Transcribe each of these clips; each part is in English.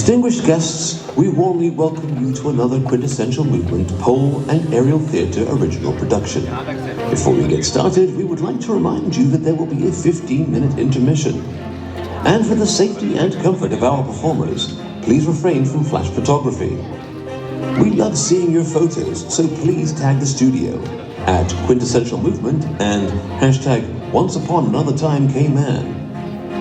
Distinguished guests, we warmly welcome you to another Quintessential Movement pole and aerial theatre original production. Before we get started, we would like to remind you that there will be a 15-minute intermission. And for the safety and comfort of our performers, please refrain from flash photography. We love seeing your photos, so please tag the studio at Quintessential Movement and hashtag #OnceUponAnotherTimeCayman.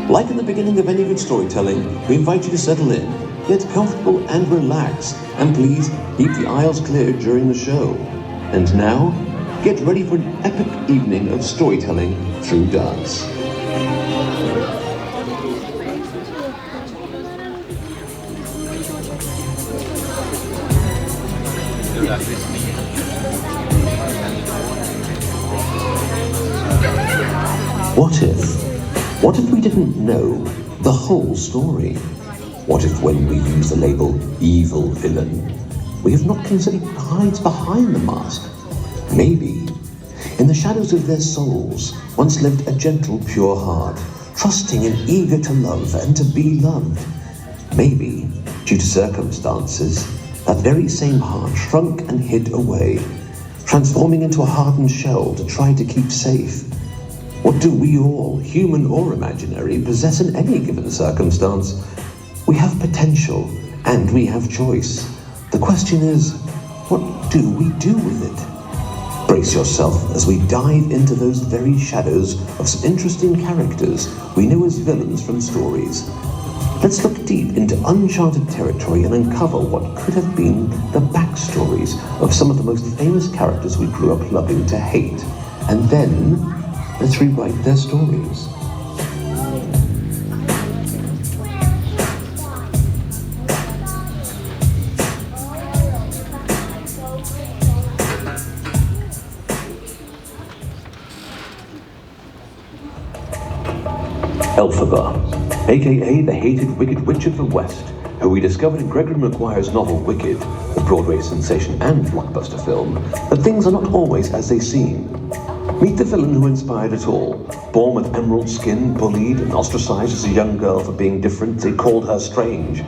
Like in the beginning of any good storytelling, we invite you to settle in, get comfortable and relax, and please keep the aisles clear during the show. And now, get ready for an epic evening of storytelling through dance. What if we didn't know the whole story? What if when we use the label evil villain, we have not considered what hides behind the mask? Maybe, in the shadows of their souls, once lived a gentle, pure heart, trusting and eager to love and to be loved. Maybe, due to circumstances, that very same heart shrunk and hid away, transforming into a hardened shell to try to keep safe. What do we all, human or imaginary, possess in any given circumstance? We have potential, and we have choice. The question is, what do we do with it? Brace yourself as we dive into those very shadows of some interesting characters we know as villains from stories. Let's look deep into uncharted territory and uncover what could have been the backstories of some of the most famous characters we grew up loving to hate. And then, let's rewrite their stories. Elphaba, aka the hated Wicked Witch of the West, who we discovered in Gregory Maguire's novel Wicked, the Broadway sensation and blockbuster film, that things are not always as they seem. Meet the villain who inspired it all. Born with emerald skin, bullied and ostracized as a young girl for being different, they called her strange.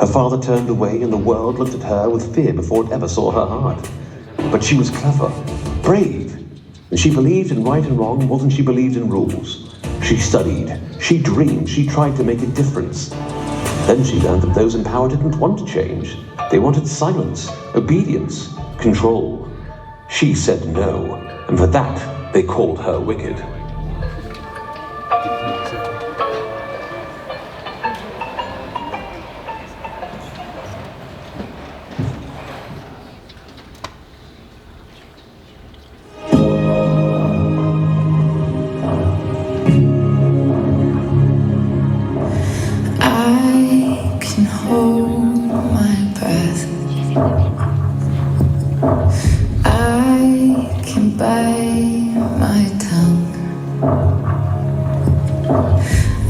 Her father turned away and the world looked at her with fear before it ever saw her heart. But she was clever, brave, and she believed in right and wrong more than she believed in rules. She studied, she dreamed, she tried to make a difference. Then she learned that those in power didn't want to change. They wanted silence, obedience, control. She said no, and for that, they called her wicked. I can hold my breath. I can bite my tongue.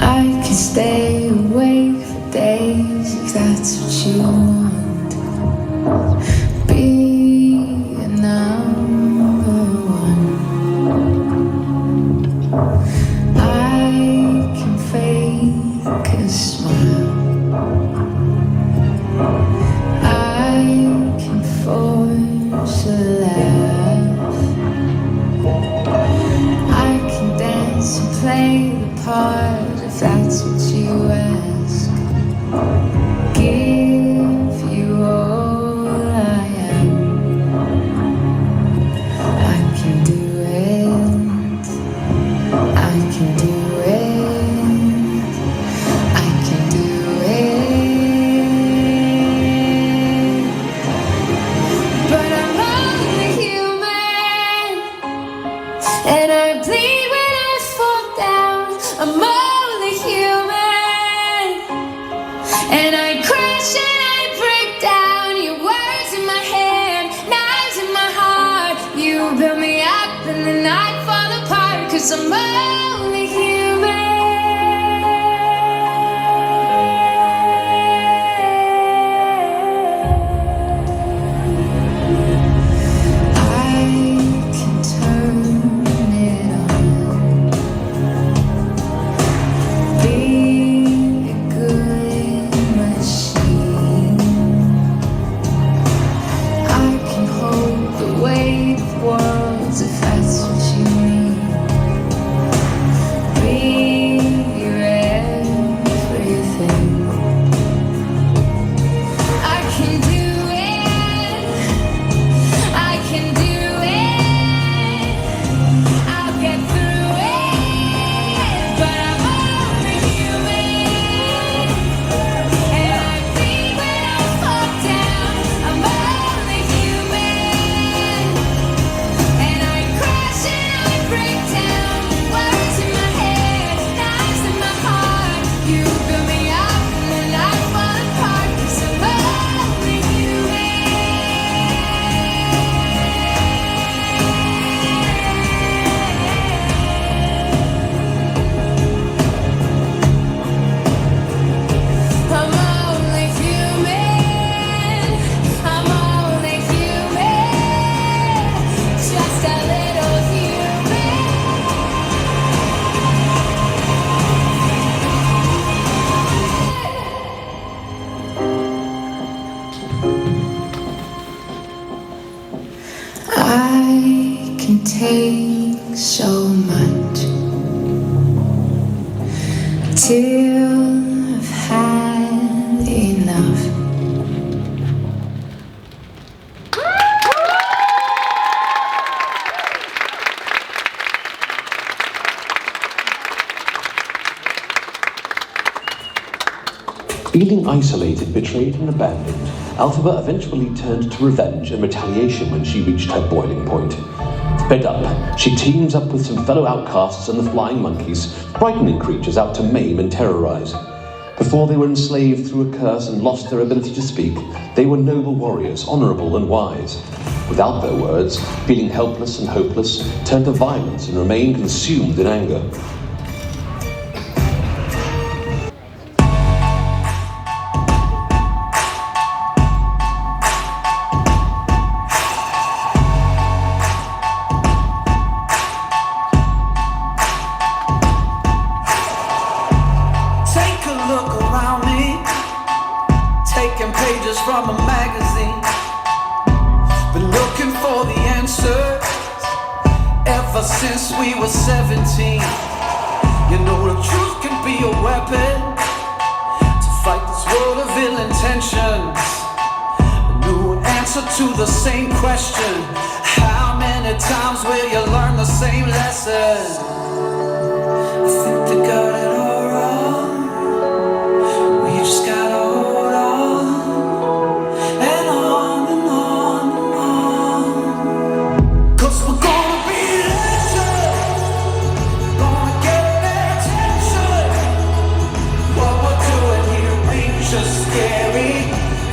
I can stay awake for days if that's what you want. Be a number one. I can fake a smile. I can force a laugh. I can dance and play the part if that's what you ask. Give you all I am. I can do it. I can do it. I can do it. But I'm only human, and I bleed when I fall down. I'm only human, and I crash and I break down. Your words in my head, knives in my heart. You build me up and then I fall apart, 'cause I'm only human. I can turn it on. Be a good machine. take so much till I've had enough. Feeling isolated, betrayed and abandoned, Alphaba eventually turned to revenge and retaliation when she reached her boiling point. Fed up, she teams up with some fellow outcasts and the flying monkeys, frightening creatures out to maim and terrorize. Before they were enslaved through a curse and lost their ability to speak, they were noble warriors, honorable and wise. Without their words, feeling helpless and hopeless, turned to violence and remained consumed in anger. From a magazine, been looking for the answers ever since we were 17. You know the truth can be a weapon to fight this world of ill intentions. A new answer to the same question: how many times will you learn the same lesson? I think they got it all wrong. We just gotta hold on.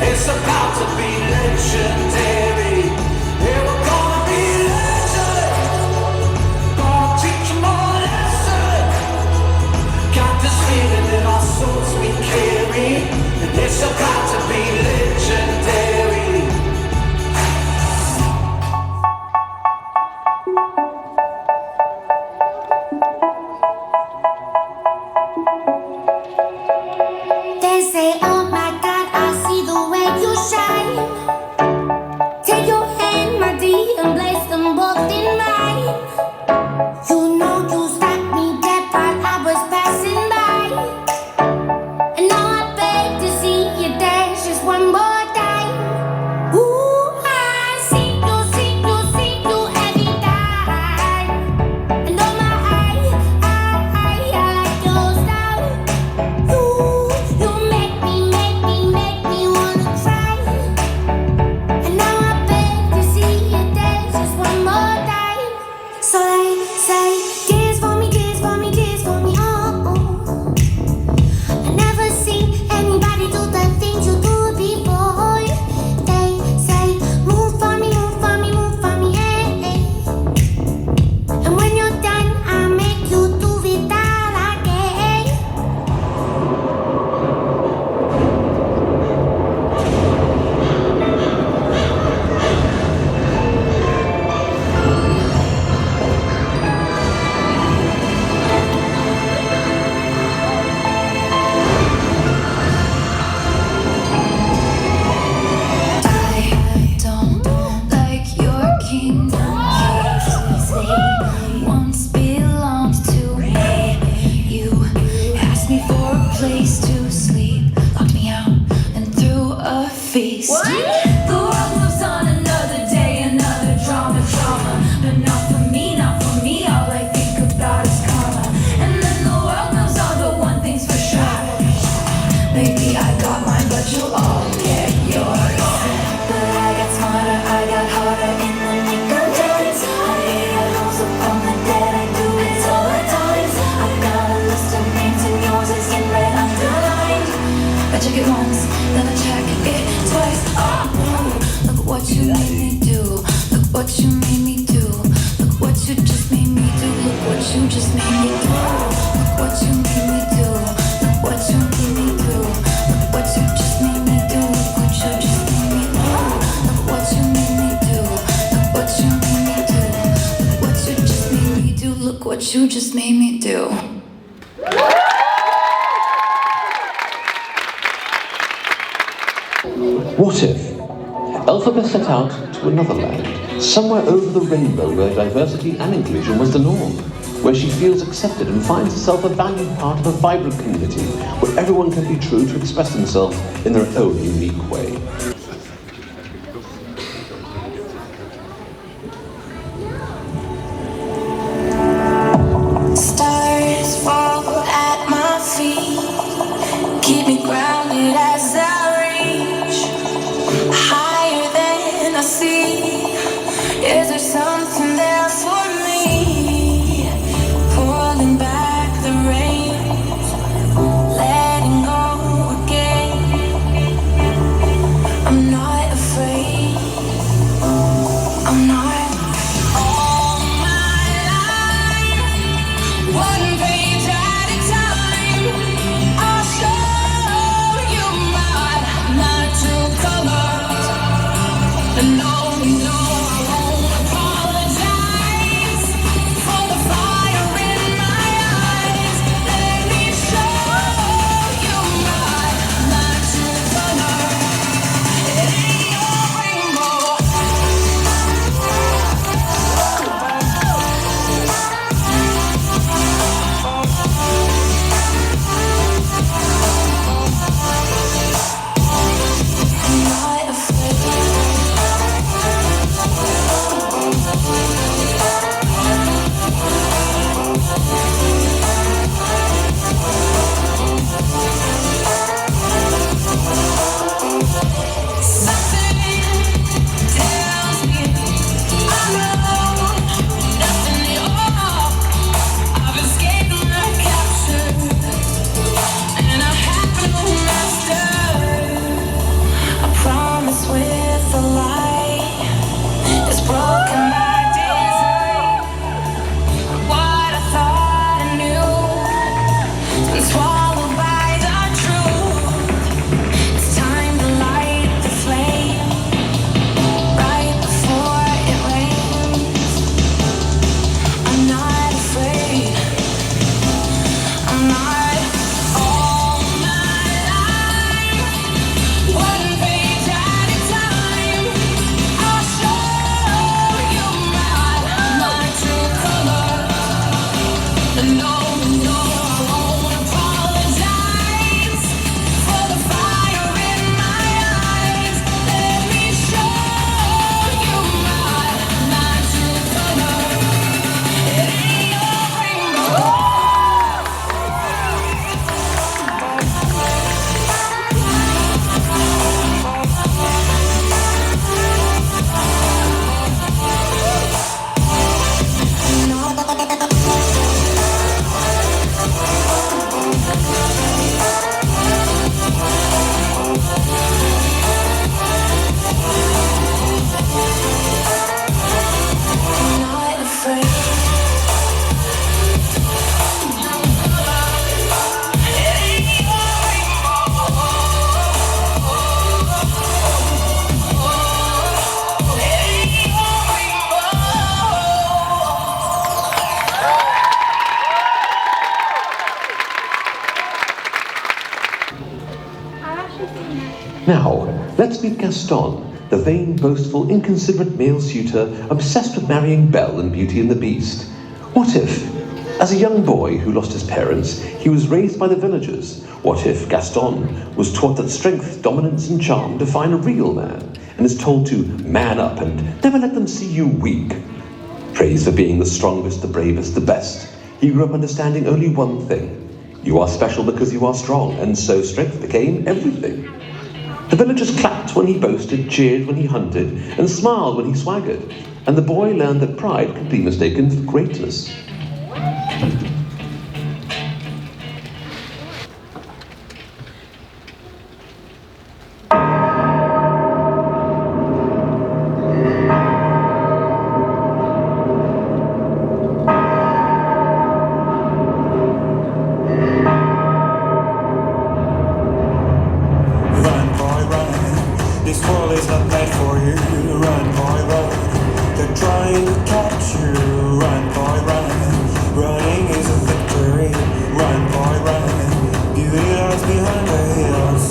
It's about to be legendary. Yeah, we're gonna be legend. Gonna teach them all a lesson. Got this feeling in our souls we carry. And it's about to be legendary. They say, oh my God, I see the way you shine. Take your hand, my dear, and place them both in mine. You know you stopped me dead while I was passing by. And now I beg to see you dance just one more time. Ooh, I see you every time. And oh my, I like your style. You make me wanna try. And now I beg to see you dance just one more time. So they say, dance for me, oh, oh. I never seen anybody do the things you do before. They say, move for me, hey. And when you're done, I make you do it all again. I don't like your kingdom keys. They once belonged to me. You asked me for a place to sleep, locked me out and threw a feast. The world moves on another day, another drama. But not for me, all I think about is karma. And then the world moves on, but one thing's for sure. Maybe I got mine, but you'll all get yours. But I got smarter, I got harder in the nick of time. I hate I rose up from the dead, I do it all the time. I've got a list of names and yours is in red underlined. I check it once, then I check it twice. Oh, look at what you made me do. Look what you made me do. Look what you just made me do. Look what you just made me do. Look what you made me do. Look what you made me do. Look what you just made me do. Look what you just made me do. Look what you made me do. Look what you made me do. Look what you just made me do. Look what you just made me do. What if Elphaba set out to another land, somewhere over the rainbow where diversity and inclusion was the norm, where she feels accepted and finds herself a valued part of a vibrant community, where everyone can be true to express themselves in their own unique way. Stars fall at my feet, keep me grounded as I reach higher than I see. Is there something there for me? Pulling back the reins, letting go again. I'm not afraid. I'm not. All my life, one page at a time, I'll show you my true colors. And no, no, I won't apologize for the fire in my eyes. Let me show you my true colors. It ain't your rainbow. I'm not afraid. Something tells me I'm alone, nothing at all. I've escaped my capture, and I have no master. I promise with the light is broken by design. What I thought I knew and swallowed by the truth. It's time to light the flame right before it rains. I'm not afraid. I'm not. All my life, one page at a time, I'll show you my true colors. And no, no, I won't apologize for the fire in my eyes. Let me show you my true colors. It ain't your rainbow. I'm not afraid. It ain't your rainbow. It ain't your rainbow. Now, let's meet Gaston, the vain, boastful, inconsiderate male suitor obsessed with marrying Belle in Beauty and the Beast. What if, as a young boy who lost his parents, he was raised by the villagers? What if Gaston was taught that strength, dominance, and charm define a real man, and is told to man up and never let them see you weak? Praised for being the strongest, the bravest, the best, he grew up understanding only one thing. You are special because you are strong, and so strength became everything. The villagers clapped when he boasted, cheered when he hunted, and smiled when he swaggered, and the boy learned that pride could be mistaken for greatness. Run, boy, run. This world is not meant for you. Run, boy, run. They're trying to catch you. Run, boy, run. Running is a victory. Run, boy, run. Beauty lies behind the hills.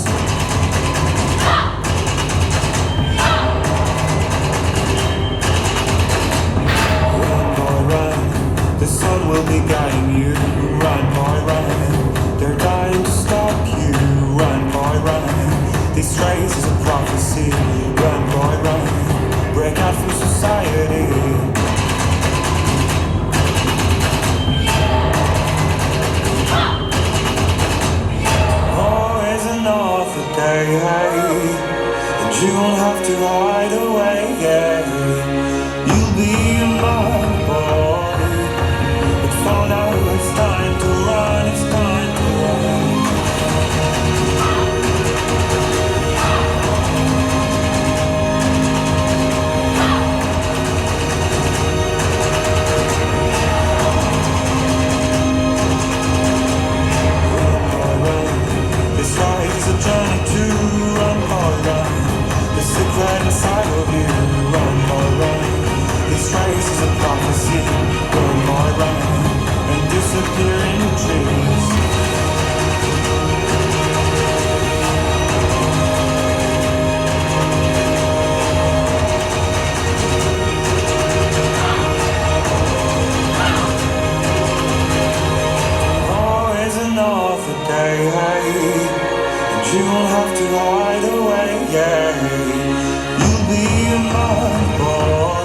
run, boy.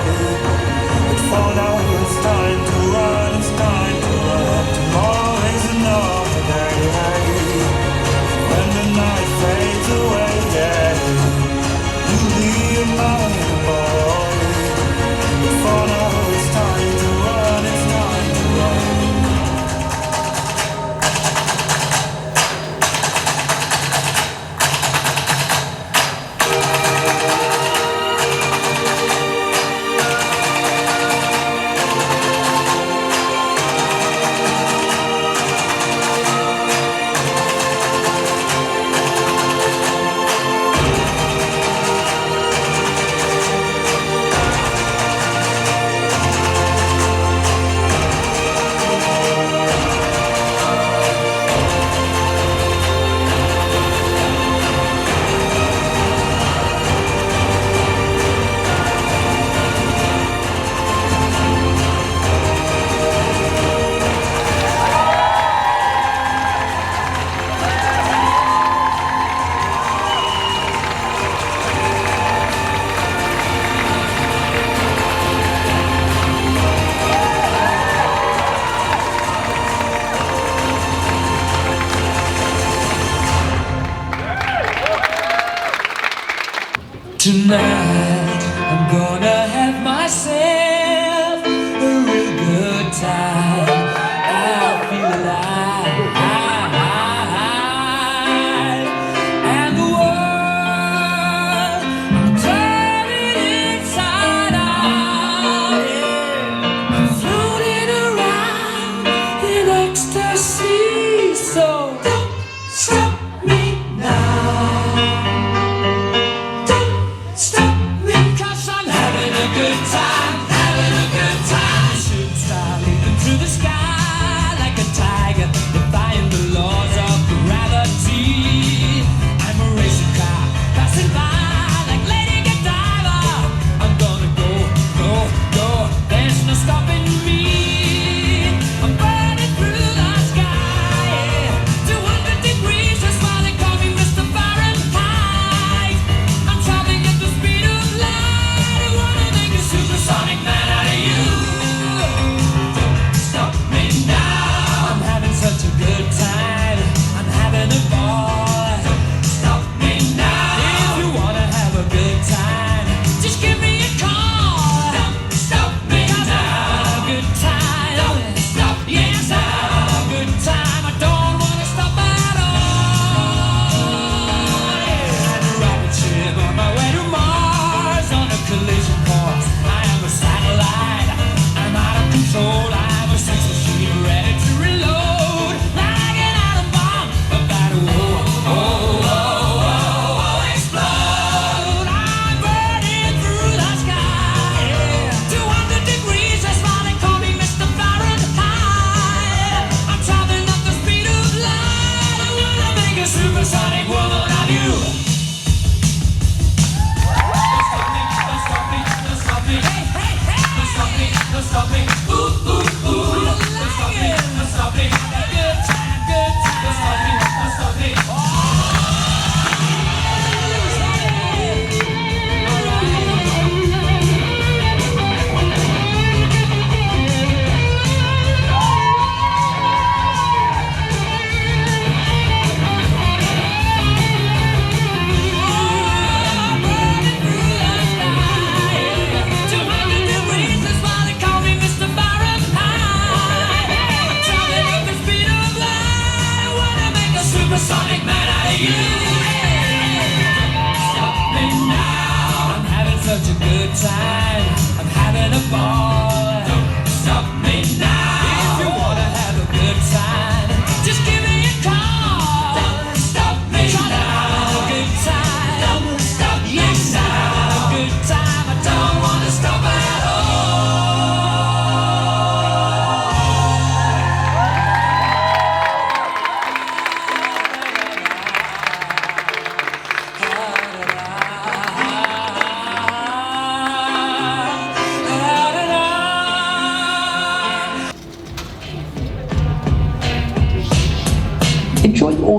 But for now it's time to run, it's time to run. Tomorrow is another day. When the night fades away, yeah, you'll be mine, boy. But for now it's time to run, it's time to run. Tonight, I'm gonna have myself a real good time. I feel alive, and the world, I'm turning inside out, yeah. I'm floating around in ecstasy, so don't stop me now. Stop me, 'cause I'm having a good time, having a good time. Shooting star leaping through the sky like a tiger, defying the laws of gravity. I'm a racing car passing by like Lady Godiva. I'm gonna go, go, go. There's no stopping me. I'm burning through the sky, yeah. 200 degrees, that's why they call me Mr. Fahrenheit. I'm traveling at the speed of light. I wanna make a supersonic man out of you. Don't stop me now. I'm having such a good time. I'm having a ball. Don't stop me now. If you wanna have a good time, just give me a call. Don't stop me now. I'm having a good time. Don't stop me yes, now. I'm having a good time. I don't wanna stop at all. Yeah. I'm a rocket ship on my way to Mars on a collision course. I am a satellite. I'm out of control. I'm a sex machine ready to reload. Like an atom bomb about to explode. I'm burning through the sky. Yeah. 200 degrees, that's why they call me Mr. Fahrenheit. I'm traveling at the speed of light. I wanna make a supersonic woman of you. Don't stop me, don't stop me, hey, hey, hey. Don't stop me, don't stop me, ooh, ooh, ooh. Don't stop me, don't stop me, good time, good time. Don't stop me, don't stop me. I'm burning through the sky. 200 degrees, that's why they call me Mr. Fahrenheit. I'm traveling at the speed of light. I wanna make a supersonic man out of you. Stop me now. I'm having such a good time. I'm having a ball. Don't stop me now. If you wanna have a good time, just give me a call. Don't stop me now. Have a good time. Don't stop yes, now. Have a good time. I don't wanna stop at all. La, la, la.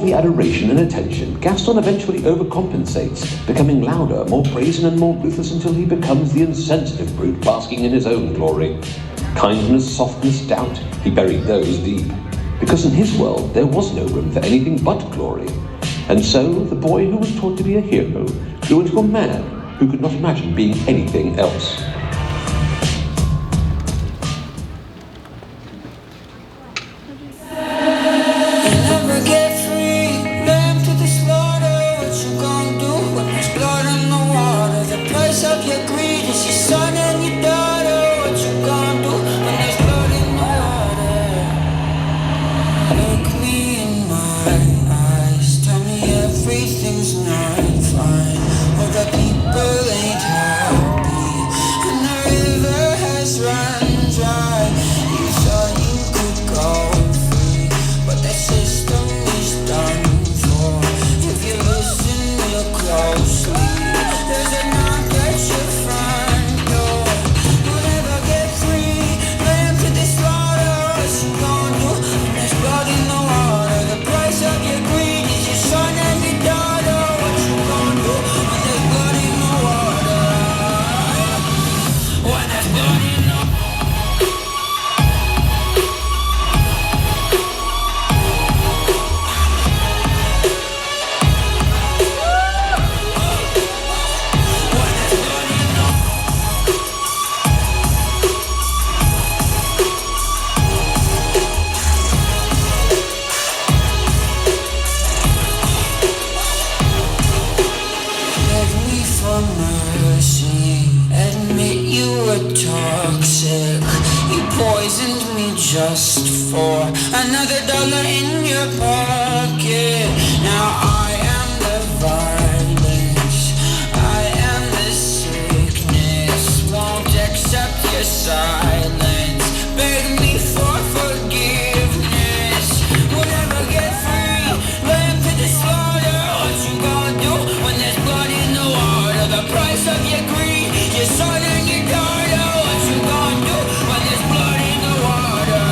the adoration and attention, Gaston eventually overcompensates, becoming louder, more brazen and more ruthless until he becomes the insensitive brute basking in his own glory. Kindness, softness, doubt, he buried those deep. Because in his world, there was no room for anything but glory. And so, the boy who was taught to be a hero grew into a man who could not imagine being anything else. Just for another dollar in your pocket. Now I am the violence, I am the sickness. Won't accept your silence, beg me for forgiveness. We'll never get free, lamb to the slaughter. What you gonna do when there's blood in the water? The price of your greed, your son and your daughter. What you gonna do when there's blood in the water?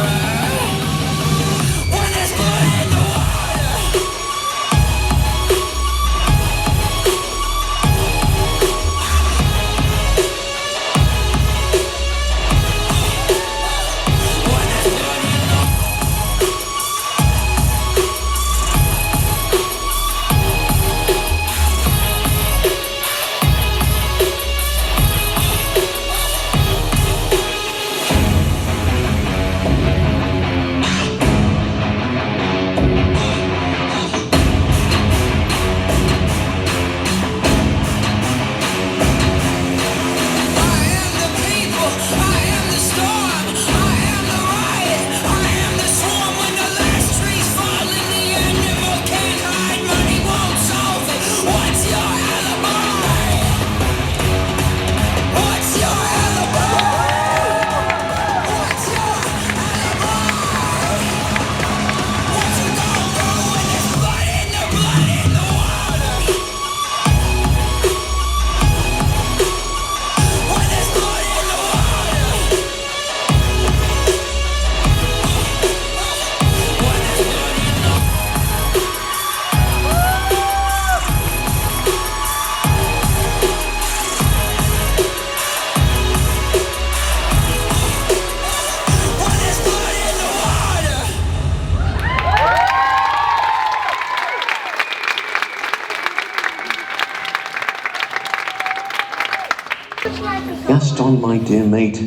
Gaston, my dear mate,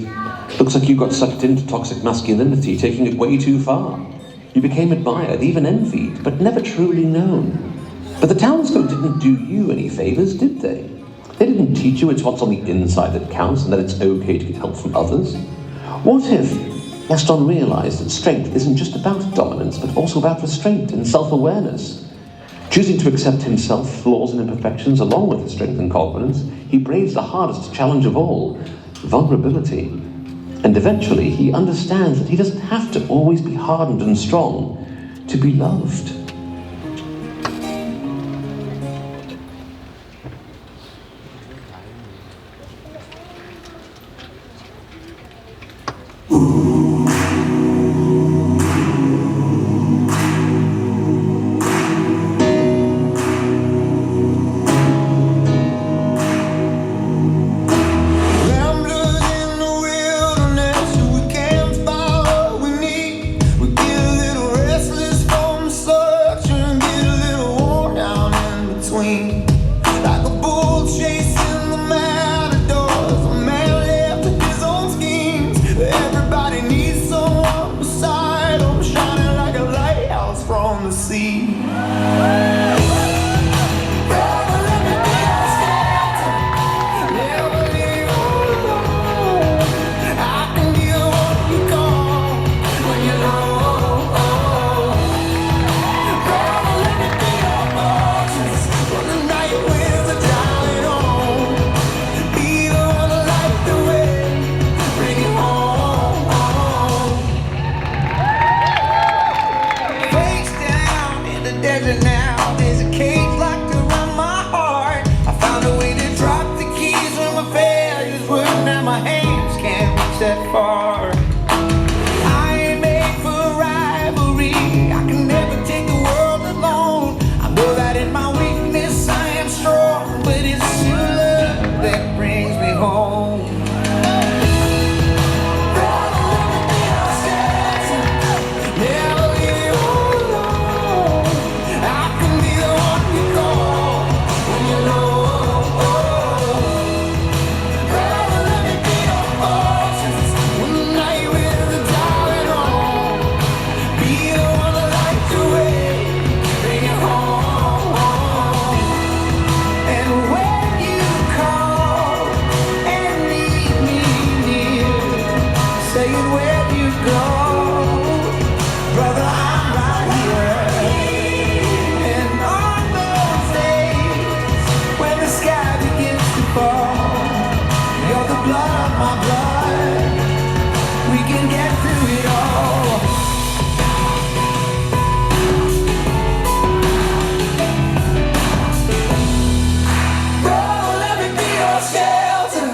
looks like you got sucked into toxic masculinity, taking it way too far. You became admired, even envied, but never truly known. But the townsfolk didn't do you any favors, did they? They didn't teach you it's what's on the inside that counts and that it's okay to get help from others. What if Gaston realized that strength isn't just about dominance, but also about restraint and self-awareness? Choosing to accept himself, flaws and imperfections, along with his strength and confidence, he braves the hardest challenge of all, vulnerability. And eventually, he understands that he doesn't have to always be hardened and strong to be loved. and my hands can't reach that far. I ain't made for rivalry. I can never take the world alone. I know that in my weakness I am strong, but it's your love that brings me home. Never leave you alone. I can be the one you call when you're low. Brother, let me be your fortress when the night with the darling on. Be the one that lights the way, bring it home. And when you call and meet me near, saying where you go, brother, I'm right here. And on those days when the sky begins to fall, you're the blood of my blood. We can get through it all. Brother, let me be your shelter.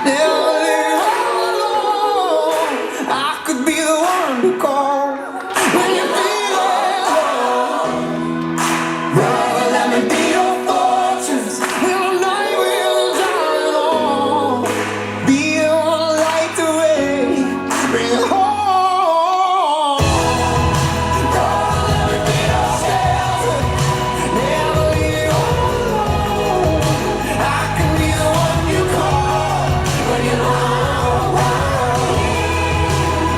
Never leave you alone. I could be the one to call when you feel alone. Brother, let me be your fortress when the night will die on. Be the one to light the way, bring it home. Brother, let me be your shelter. Never leave you alone. I can be the one you call when you're low.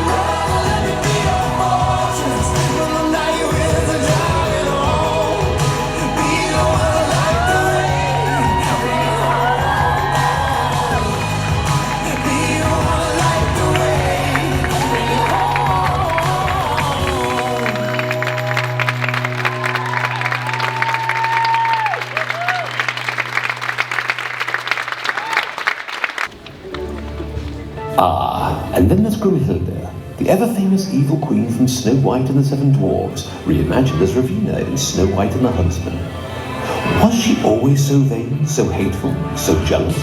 Brother, let me be your fortress when the night with the darling on. Be the one to light the way, bring it home. Be the one to light the way, bring it home. And then there's Grimhilda, the ever-famous evil queen from Snow White and the Seven Dwarfs, reimagined as Ravina in Snow White and the Huntsman. Was she always so vain, so hateful, so jealous?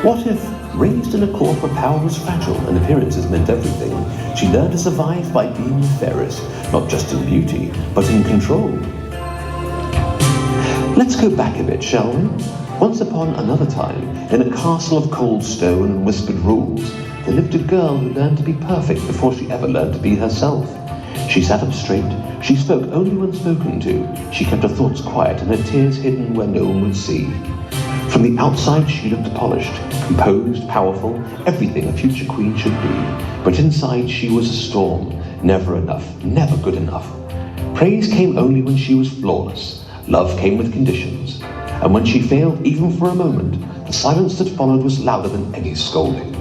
What if, raised in a court where power was fragile and appearances meant everything, she learned to survive by being the fairest, not just in beauty, but in control? Let's go back a bit, shall we? Once upon another time, in a castle of cold stone and whispered rules, there lived a girl who learned to be perfect before she ever learned to be herself. She sat up straight, she spoke only when spoken to, she kept her thoughts quiet and her tears hidden where no one would see. From the outside she looked polished, composed, powerful, everything a future queen should be. But inside she was a storm, never enough, never good enough. Praise came only when she was flawless, love came with conditions. And when she failed even for a moment, the silence that followed was louder than any scolding.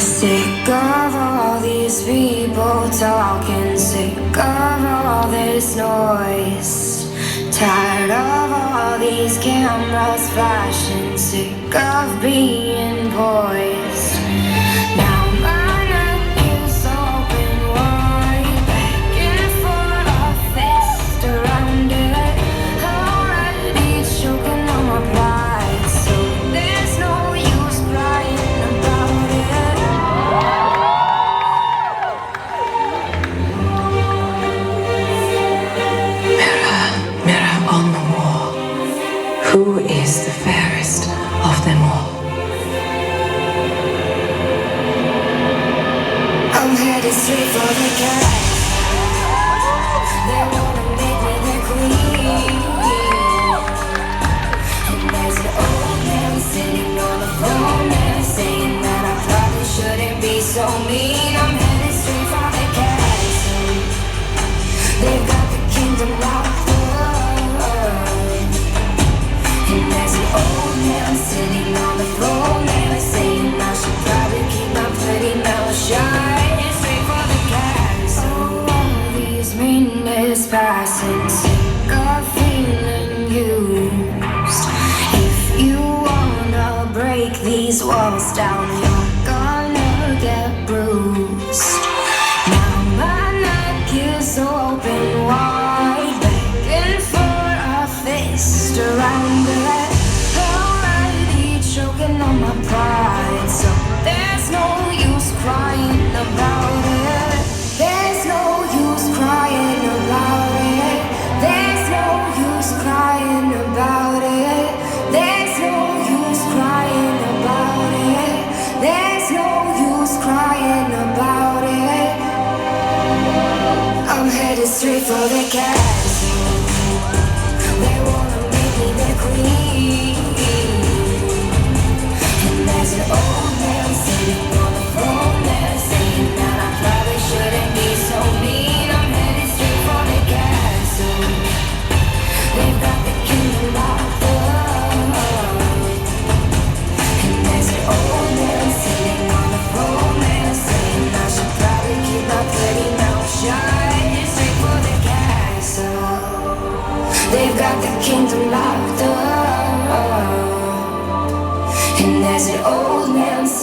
Sick of all these people talking, sick of all this noise. Tired of all these cameras flashing, sick of being poised. Now my neck is open wide, begging for a fist around it. Already choking on my pride, so there's no use crying about it. Mirror, mirror on the wall, who is the fairest of them all? I'm headed straight for the cat. They wanna make me their queen. And there's an old man sitting on the throne and saying that I probably shouldn't be so mean. I'm headed straight for the castle. They've got the kingdom locked up. And there's an old man sitting on the throne and saying I should probably keep my pretty mouth shut. Straight for the castle. Oh, all these meaningless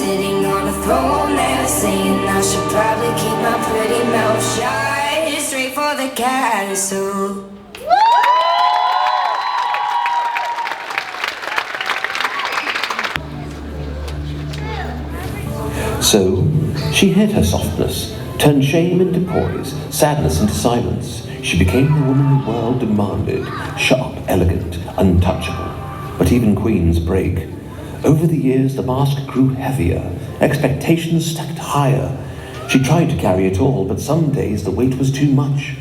sitting on a throne there, saying I should probably keep my pretty mouth shut, straight for the castle. So, she hid her softness, turned shame into poise, sadness into silence. She became the woman the world demanded, sharp, elegant, untouchable. But even queens break. Over the years, the mask grew heavier, expectations stacked higher. She tried to carry it all, but some days the weight was too much.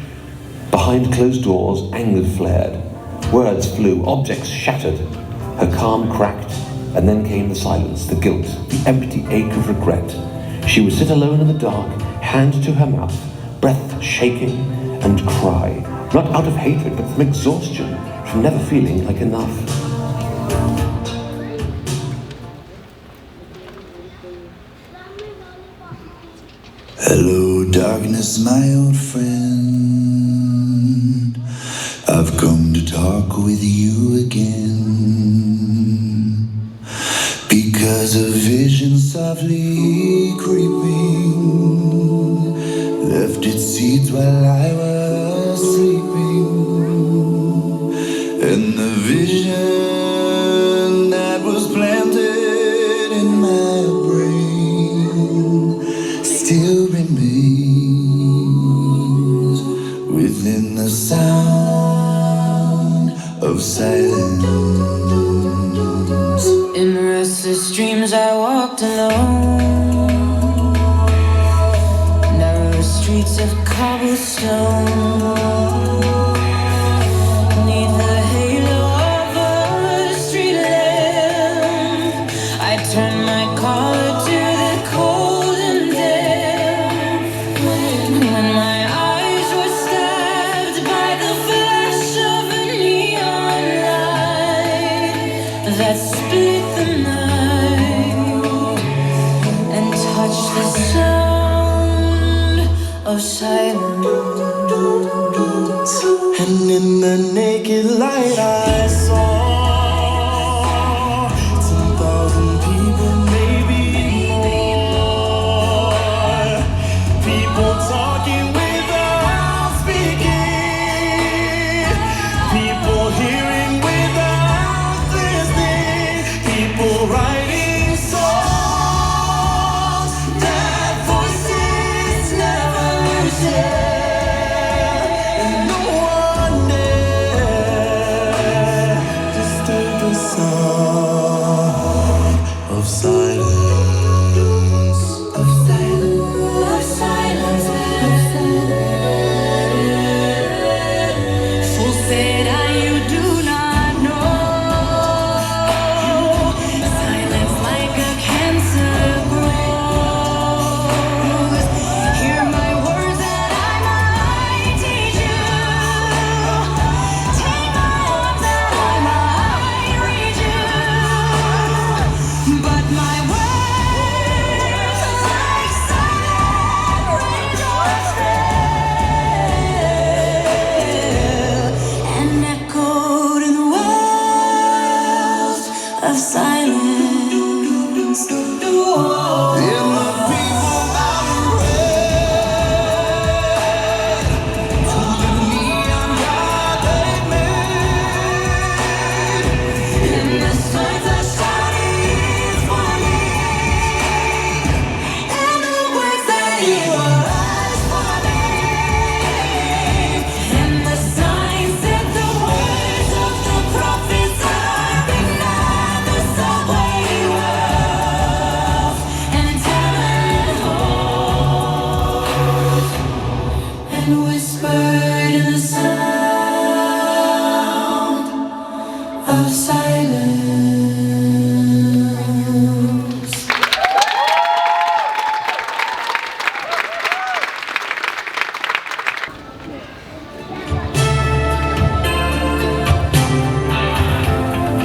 Behind closed doors, anger flared. Words flew, objects shattered. Her calm cracked, and then came the silence, the guilt, the empty ache of regret. She would sit alone in the dark, hand to her mouth, breath shaking, and cry, not out of hatred, but from exhaustion, from never feeling like enough. Hello, darkness, my old friend. I've come to talk with you again. Because a vision softly creeping left its seeds while I was sleeping. And the vision that was planted in my brain still remains within the sound of silence. In restless dreams I walked alone, narrow streets of cobblestone. Neath the halo of a street lamp, I turned my collar to the cold and damp. When my eyes were stabbed by the flash of a neon light that split the night and touched the sound of silence. And in the naked light I saw 10,000 people, maybe more. People talking without speaking, people hearing without listening, people writing songs that voices never share. And no one dare disturb the sound of silence, of silence, of silence, of silence. Fool said I, you do not know. Silence like a cancer grows. Hear my words that I might teach you. Take my arms that I might reach you. But my words are like silent raindrops fell and echoed in the wells of silence. In the people out of red, to the neon god they made. In the signs that shouted for me, and the words that he was for me, and the signs that the words of the prophets are behind the subway walls and tenement halls, and whispered in the sound of silence.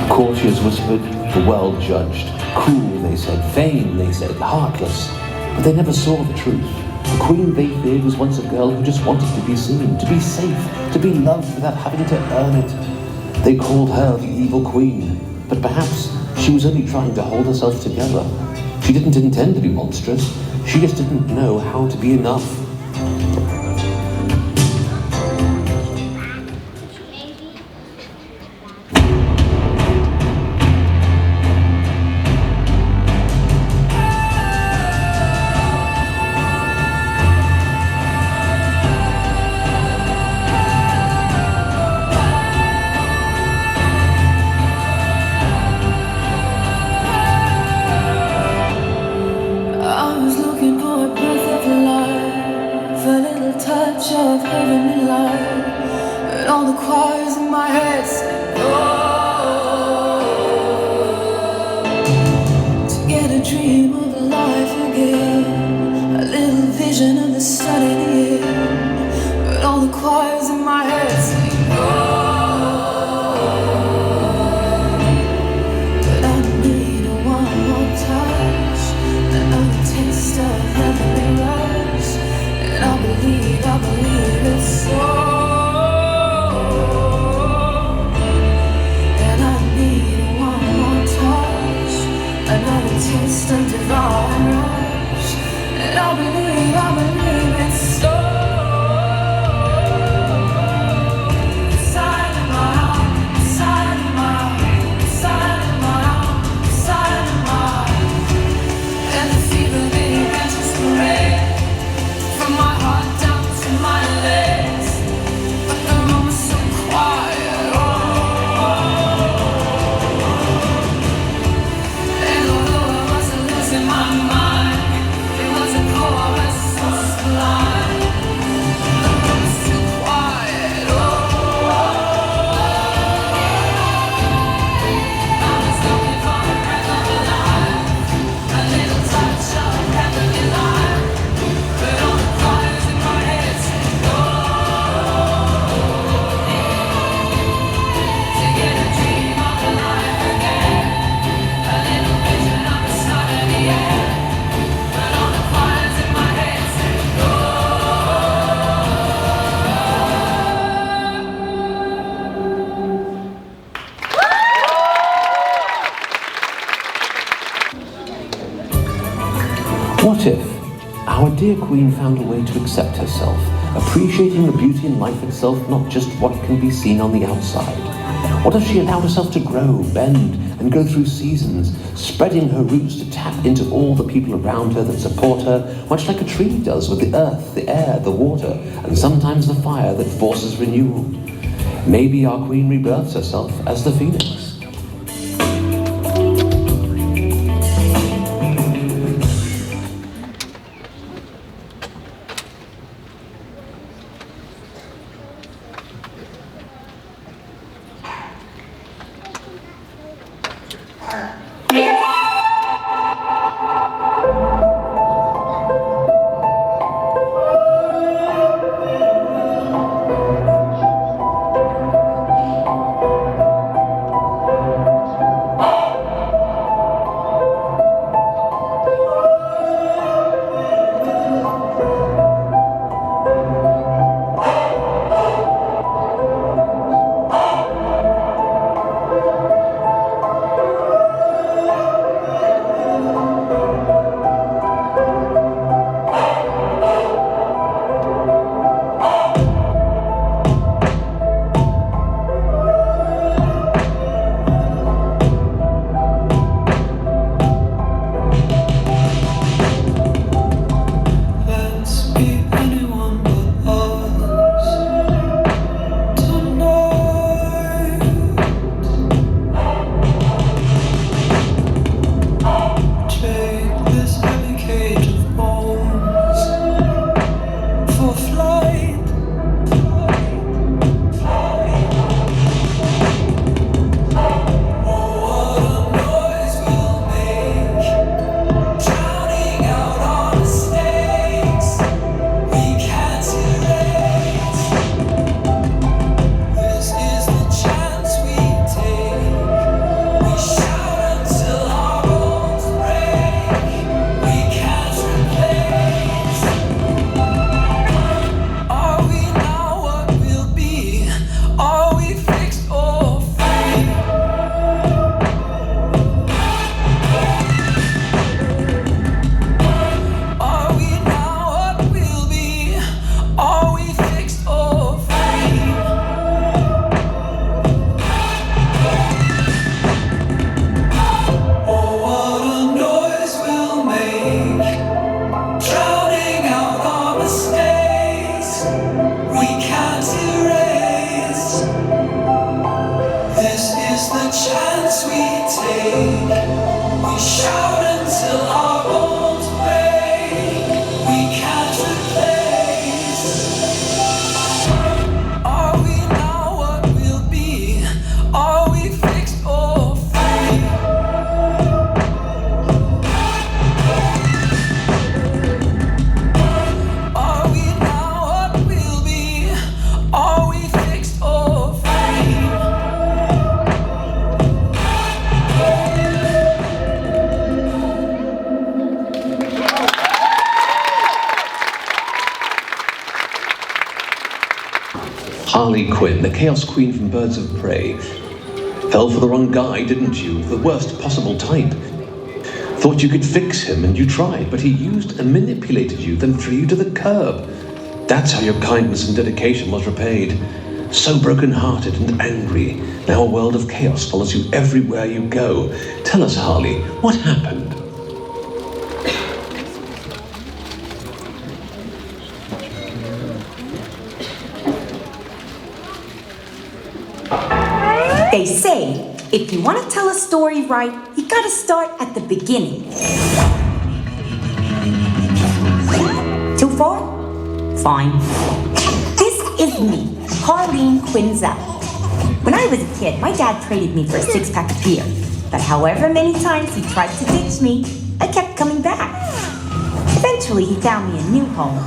Courtiers whispered, the world judged. Cruel, they said, vain, they said, heartless. But they never saw the truth. The queen they feared was once a girl who just wanted to be seen, to be safe, to be loved without having to earn it. They called her the evil queen, but perhaps she was only trying to hold herself together. She didn't intend to be monstrous. She just didn't know how to be enough. I was looking for a breath of life, a little touch of heavenly light, and all the choirs in my head said, oh, to get a dream of life again, a little vision of the sun in the air, but all the choirs in my head said, but I need a one more touch, another taste of heavenly rush, and I believe it's so. And I need one more touch, another taste of divine rush, and I believe it's so. Inside of my heart, inside of my heart, inside of my heart, inside of my heart. And the fever began to spread from my heart down to my legs, but the room was so quiet, and although I wasn't losing my mind, it was a chorus so sublime. The room was too quiet, I was looking for a breath of life, a little touch of heavenly light, but all the choirs in my head said no. To get a dream of a life again, a little vision of the sun in the air, but all the choirs in my head said no. What if our dear Queen found a way to accept herself, appreciating the beauty in life itself, not just what can be seen on the outside? What if she allowed herself to grow, bend, and go through seasons, spreading her roots to tap into all the people around her that support her, much like a tree does with the earth, the air, the water, and sometimes the fire that forces renewal? Maybe our Queen rebirths herself as the phoenix. Harley Quinn, the Chaos Queen from Birds of Prey. Fell for the wrong guy, didn't you? The worst possible type. Thought you could fix him, and you tried, but he used and manipulated you, then threw you to the curb. That's how your kindness and dedication was repaid. So broken-hearted and angry, now a world of chaos follows you everywhere you go. Tell us, Harley, what happened? They say, if you want to tell a story right, you gotta start at the beginning. Too far? Fine. This is me, Quinntessential. When I was a kid, my dad traded me for a six-pack of beer. But however many times he tried to ditch me, I kept coming back. Eventually, he found me a new home.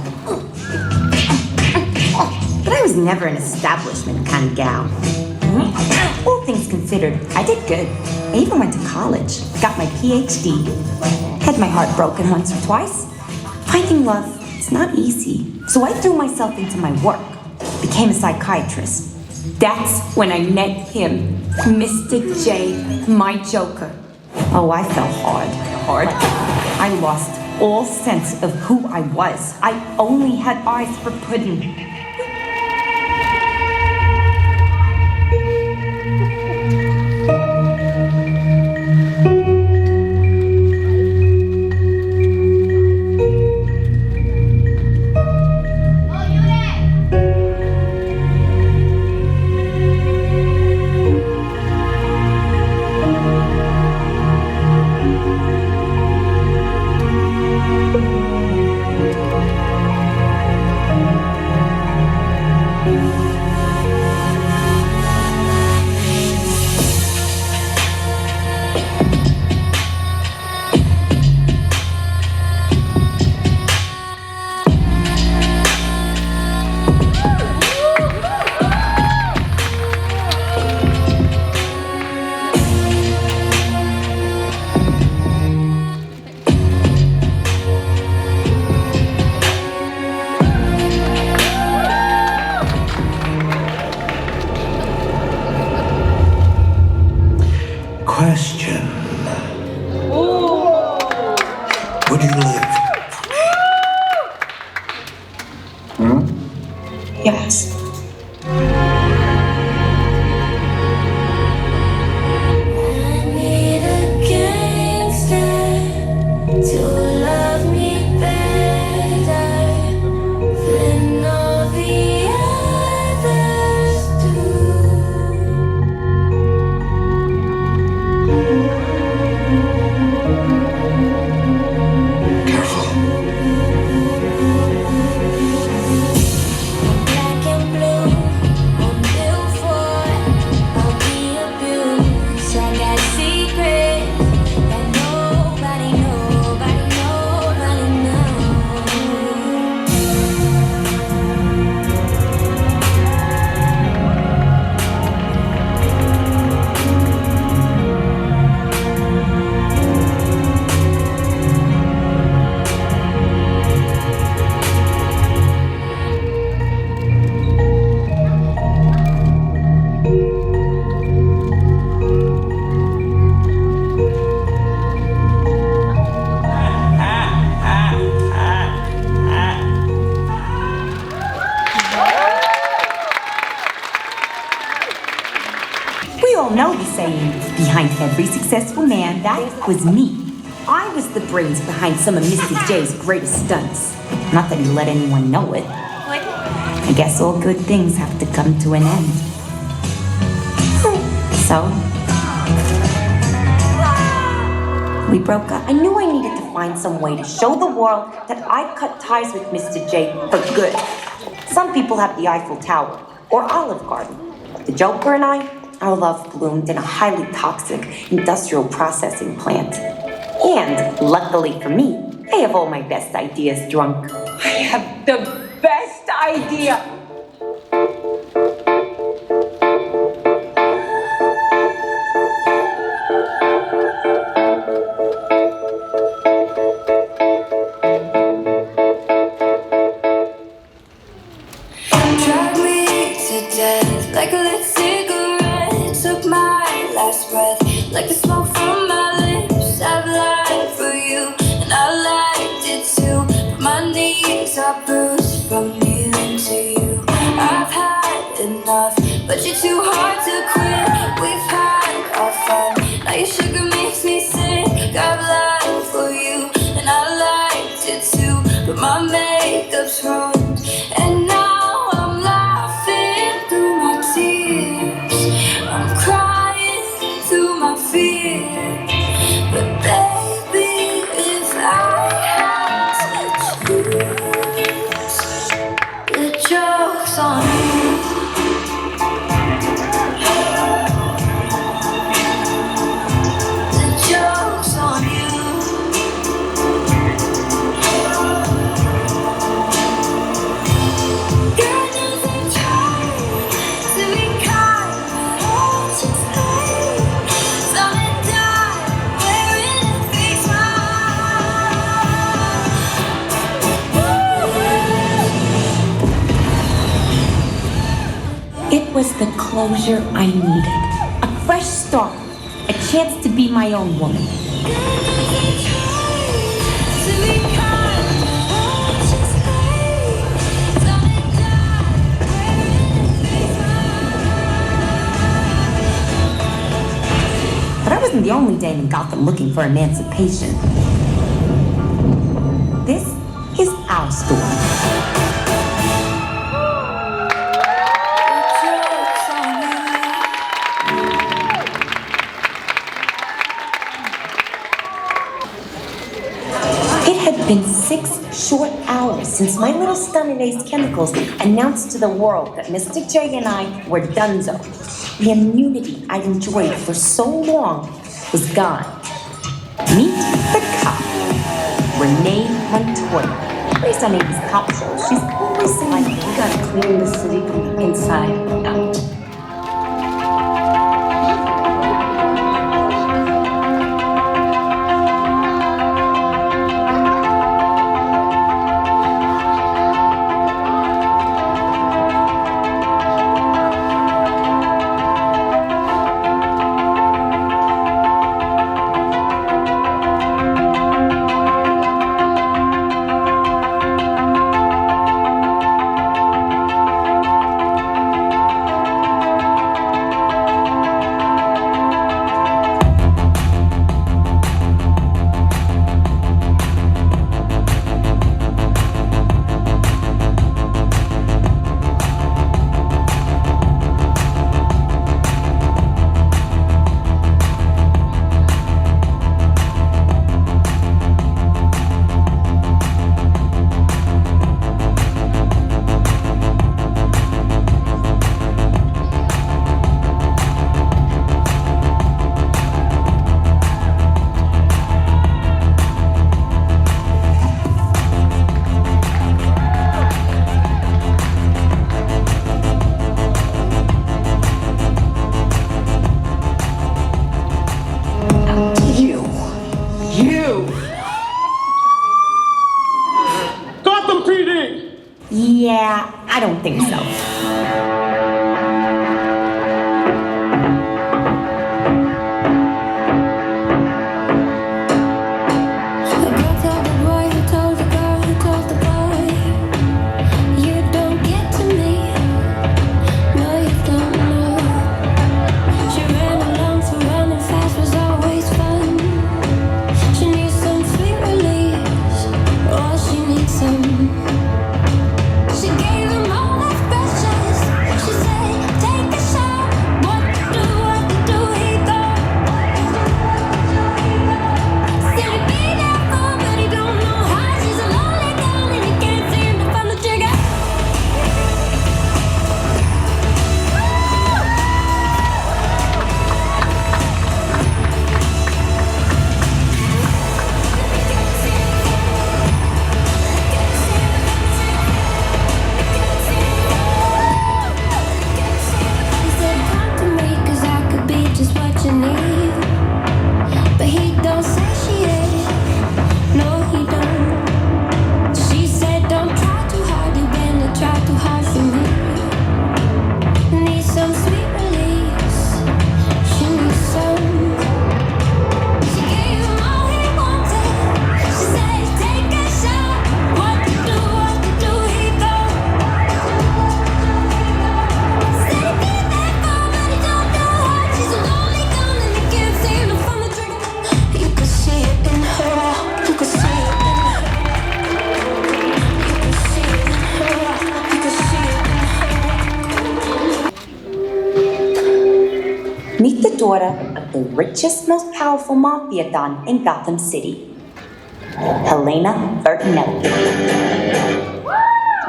But I was never an establishment kind of gal. All things considered, I did good. I even went to college, got my PhD. Had my heart broken once or twice. Finding love, it's not easy. So I threw myself into my work, became a psychiatrist. That's when I met him, Mr. J, my joker. Oh, I fell hard. I lost all sense of who I was. I only had eyes for pudding. Question. Where do you live? Yes. I need a gangster to love me better than all the others do. Careful. Black and blue, I'm built for I'll be abused. I got secrets that nobody knows. We all know the saying, behind every successful man, that was me. I was the brains behind some of Mr. J's greatest stunts. Not that he let anyone know it. I guess all good things have to come to an end. So, we broke up. I knew I needed to find some way to show the world that I cut ties with Mr. J for good. Some people have the Eiffel Tower or Olive Garden. The Joker and I, our love bloomed in a highly toxic industrial processing plant. And luckily for me, I have all my best ideas drunk. I have the best idea. Drag me to death. got bruised from kneeling to you. I've had enough, but you're too hard to quit. We've had our fun, now your sugar makes me sick. I've lied for you, and I liked it too, but my makeup's ruined, and now I'm laughing through my tears. I'm crying through my fear. But baby, if I had to choose, the joke's on you. The joke's on you. God knows I'm trying to be kind, but all just pain. Some and die wearing a fake smile. It was the closure I needed. A fresh start. A chance to be my own woman. To be kind, but all just pain. Some and die wearing a fake smile. But I wasn't the only Dane in Gotham looking for emancipation. This is our story. The joke's on you. It had been 6 short hours since my little stunning Ace Chemicals announced to the world that Mr. J and I were donezo. The immunity I'd enjoyed for so long was gone. Meet the cop, Renee Montoya. Based on Amy's cop show, she's always like, we gotta clean the city from the inside out. Yeah, I don't think so. She gave him all that's precious. daughter of the richest, most powerful mafia don in Gotham City, Helena Bertinelli.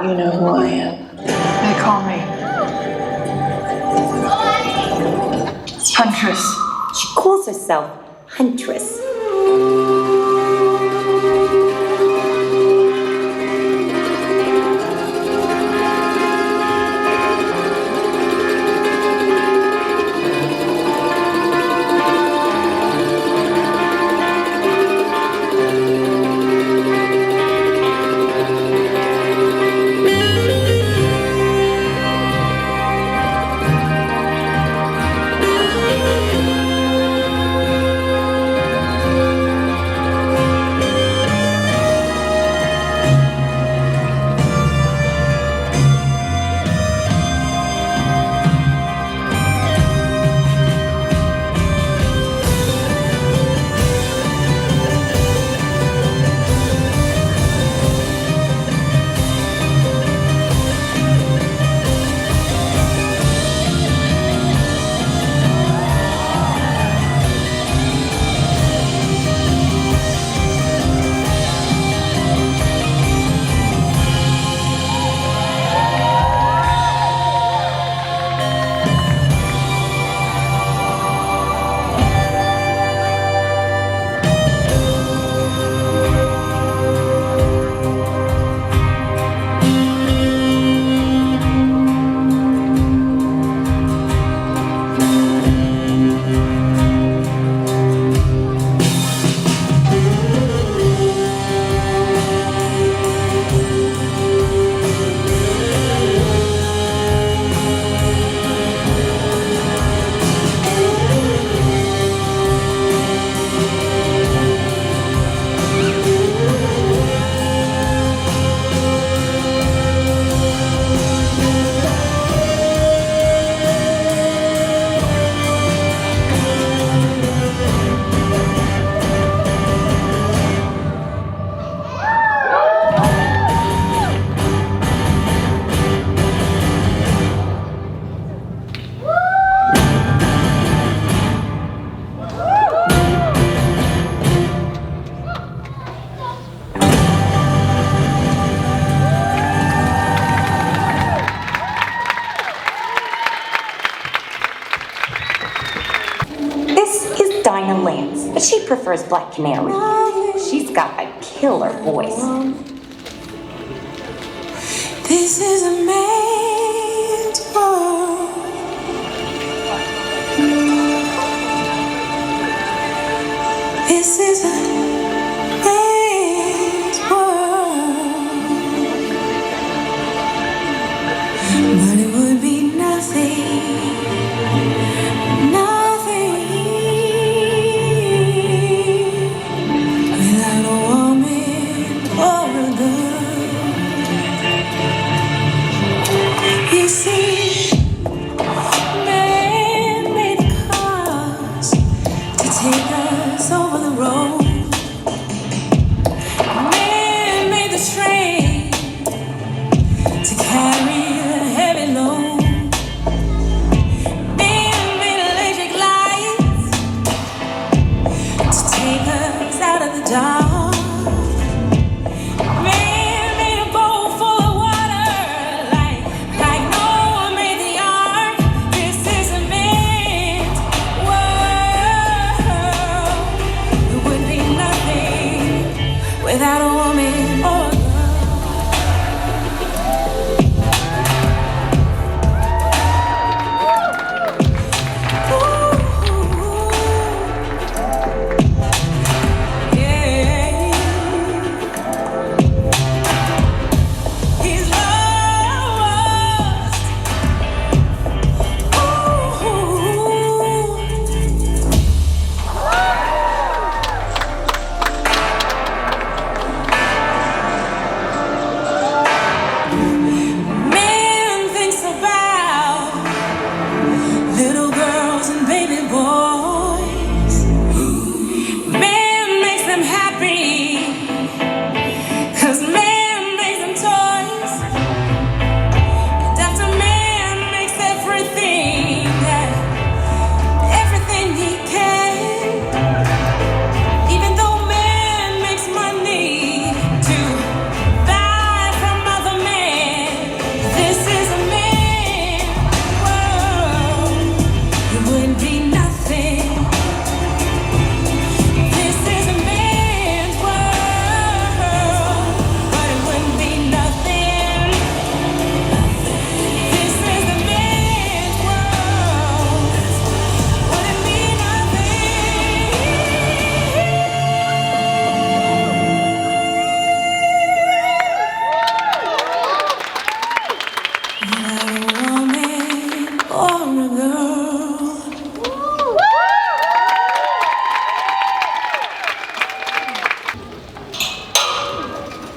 You know who I am. They call me Huntress. She calls herself Huntress. But she prefers Black Canary. She's got a killer voice. This is a man's world. This is a man's world. But it would be nothing.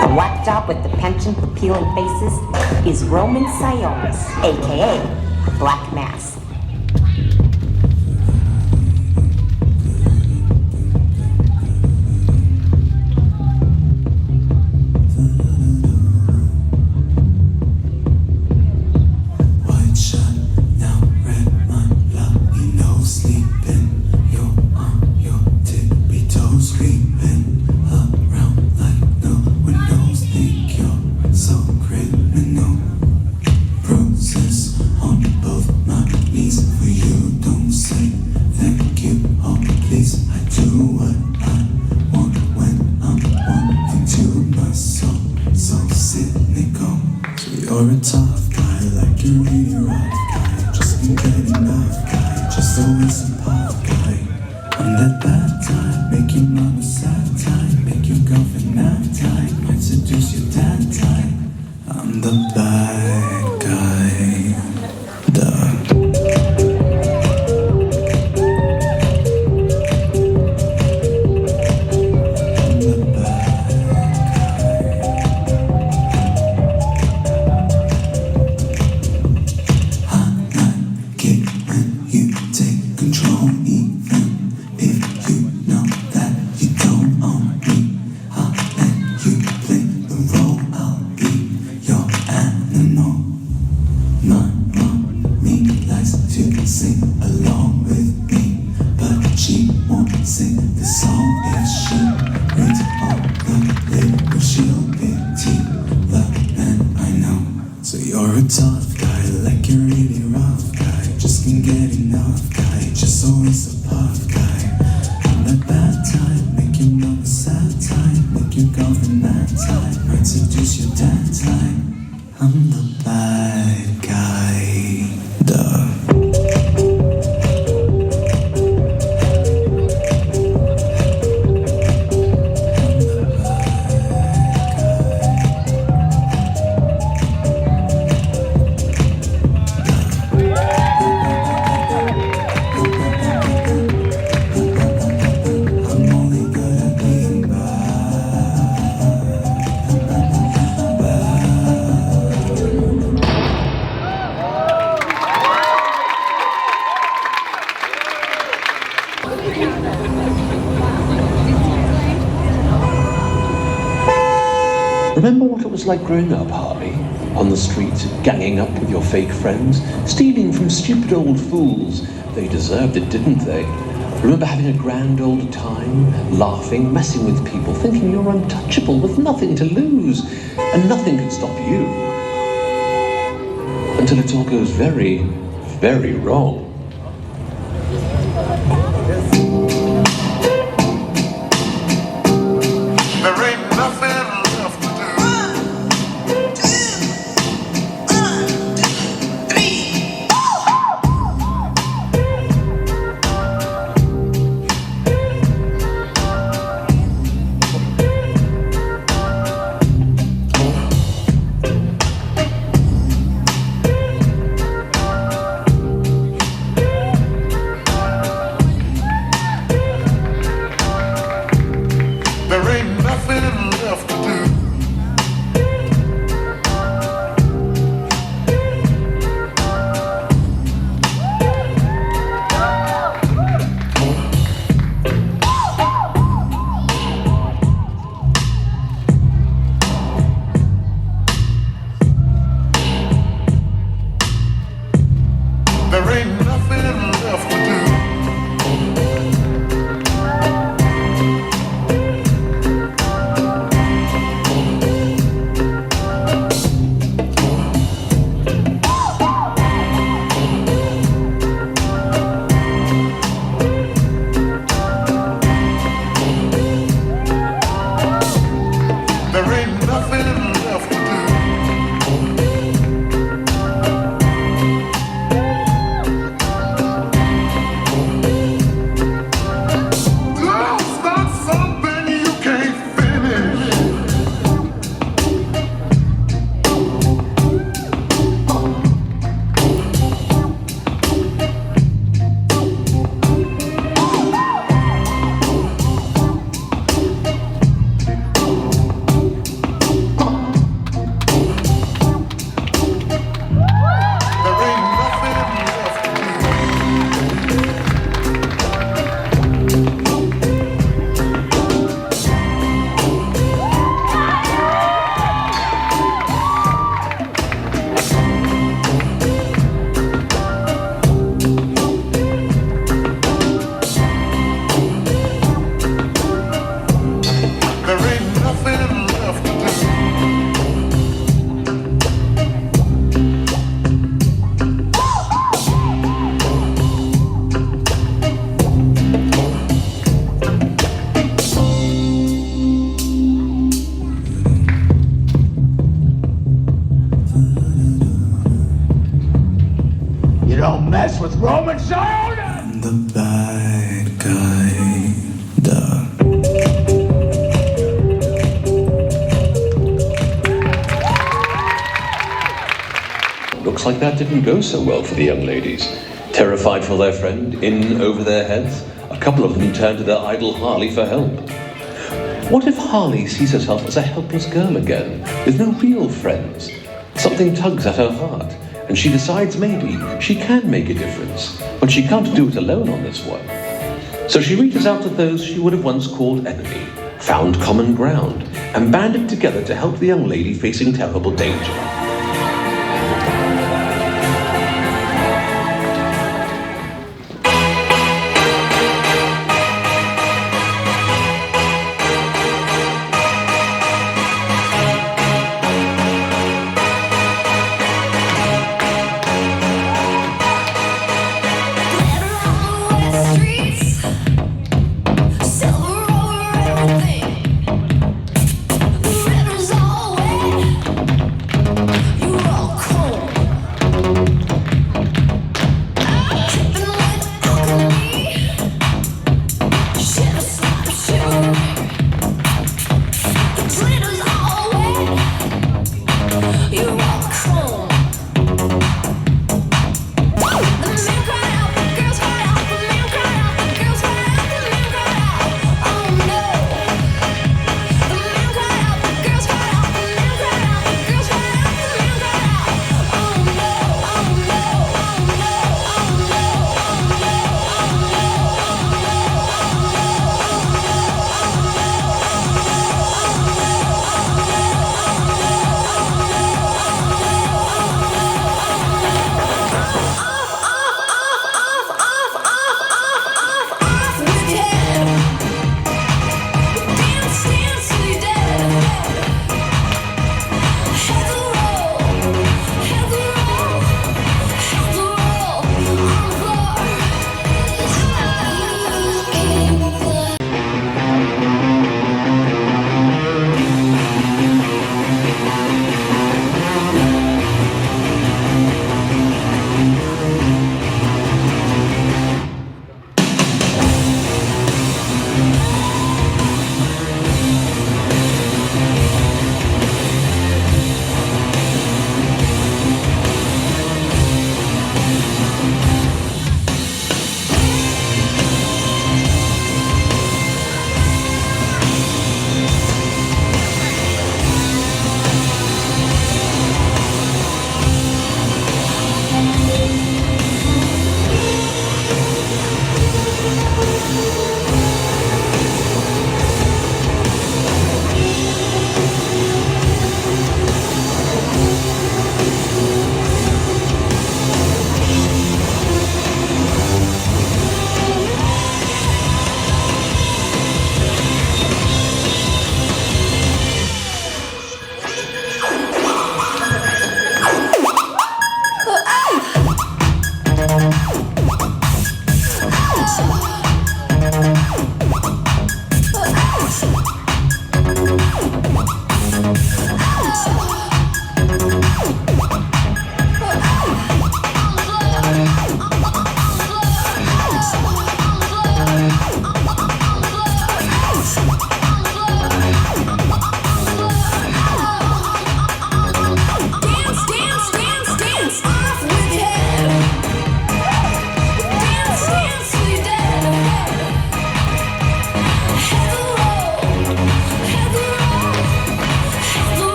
The lapdog with the penchant for peeling faces is Roman Sionis, aka Black Mass. You're a tough guy, like you're really rough guy. Just can't get enough guy, just always a pop guy. I'm that bad type, make your mama sad type, make your girlfriend mad type, might seduce your dad type. I'm the bad guy, duh. Remember what it was like growing up, Harley? On the streets, ganging up with your fake friends, stealing from stupid old fools. They deserved it, didn't they? Remember having a grand old time, laughing, messing with people, thinking you're untouchable with nothing to lose, and nothing could stop you. Until it all goes very, very wrong. There ain't nothing left to do. 1, 2, 3. mess with Roman Zion! The bad guy, the Looks like that didn't go so well for the young ladies. Terrified for their friend, in over their heads, a couple of them turned to their idol Harley for help. What if Harley sees herself as a helpless girl again, with no real friends? Something tugs at her heart, and she decides maybe she can make a difference, but she can't do it alone on this one. So she reaches out to those she would have once called enemy, found common ground, and banded together to help the young lady facing terrible danger.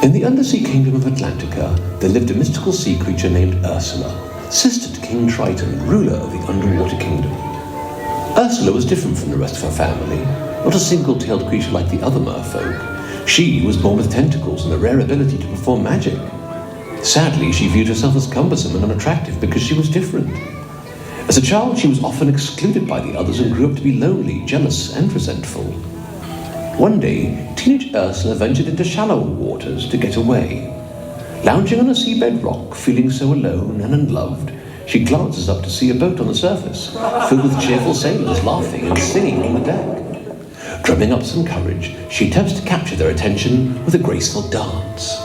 In the undersea kingdom of Atlantica, there lived a mystical sea creature named Ursula, sister to King Triton, ruler of the underwater kingdom. Ursula was different from the rest of her family, not a single-tailed creature like the other merfolk. She was born with tentacles and the rare ability to perform magic. Sadly, she viewed herself as cumbersome and unattractive because she was different. As a child, she was often excluded by the others and grew up to be lonely, jealous, and resentful. One day, teenage Ursula ventured into shallower waters to get away. Lounging on a seabed rock, feeling so alone and unloved, she glances up to see a boat on the surface, filled with cheerful sailors laughing and singing on the deck. Drumming up some courage, she attempts to capture their attention with a graceful dance.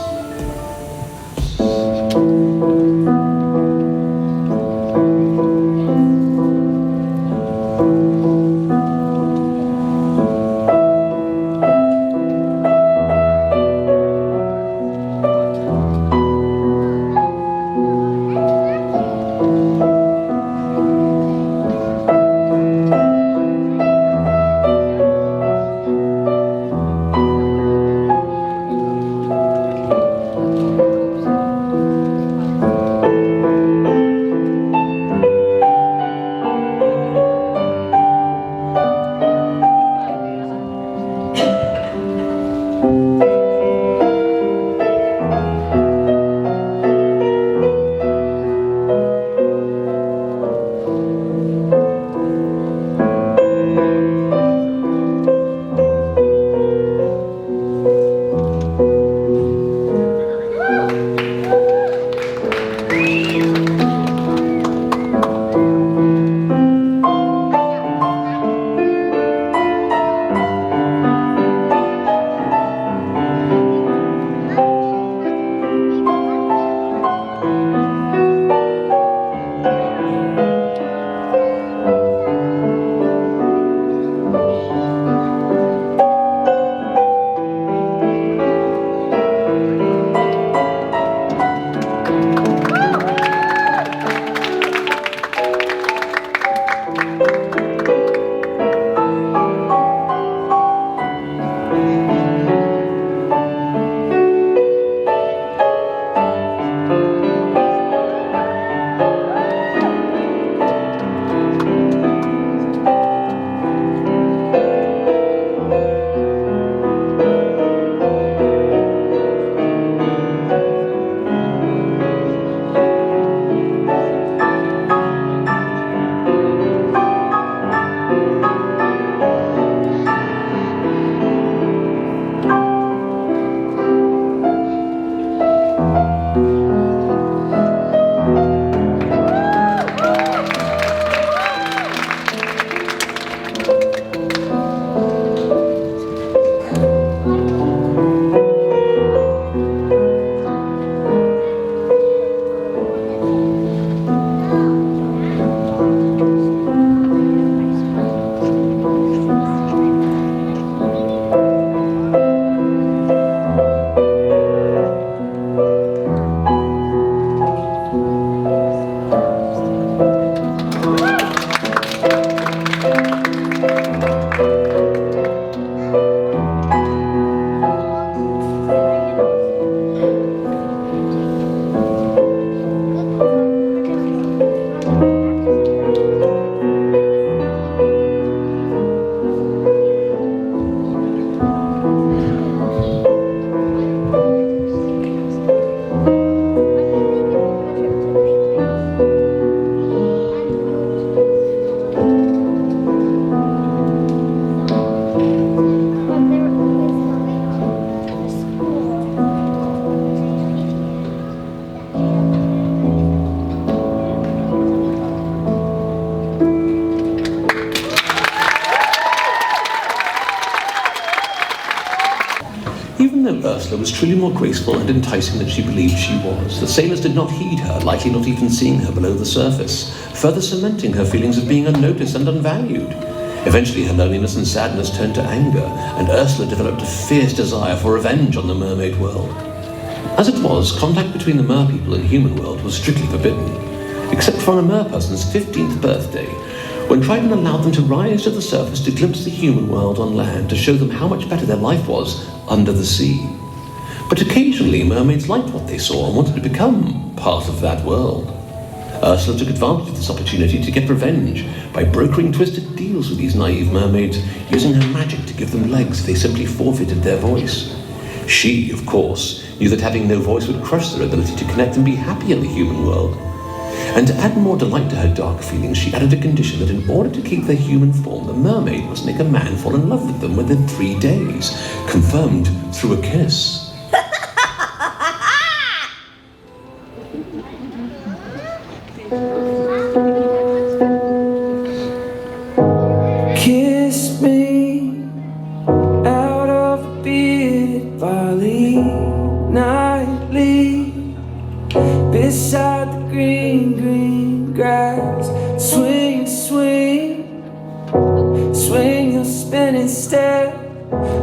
Ursula was truly more graceful and enticing than she believed she was. The sailors did not heed her, likely not even seeing her below the surface, further cementing her feelings of being unnoticed and unvalued. Eventually her loneliness and sadness turned to anger, and Ursula developed a fierce desire for revenge on the mermaid world. As it was, contact between the merpeople and human world was strictly forbidden, except for on a merperson's 15th birthday, when Triton allowed them to rise to the surface to glimpse the human world on land, to show them how much better their life was under the sea. But occasionally mermaids liked what they saw and wanted to become part of that world. Ursula took advantage of this opportunity to get revenge by brokering twisted deals with these naive mermaids, using her magic to give them legs if they simply forfeited their voice. She, of course, knew that having no voice would crush their ability to connect and be happy in the human world. And to add more delight to her dark feelings, she added a condition that in order to keep their human form, the mermaid must make a man fall in love with them within 3 days, confirmed through a kiss. Kiss me out of a bearded barley nightly beside the green, green grass. Swing, swing, swing your spinning step.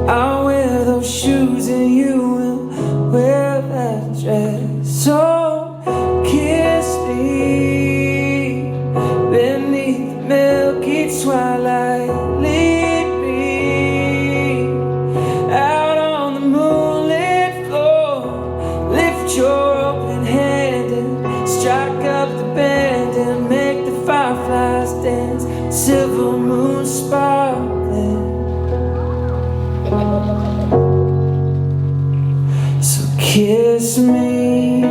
I'll wear those shoes and you will wear that dress. So kiss me beneath the milky twilight. Lead me out on the moonlit floor. Lift your open hand and strike up the band and make the fireflies dance. Silver moon sparkling. So kiss me.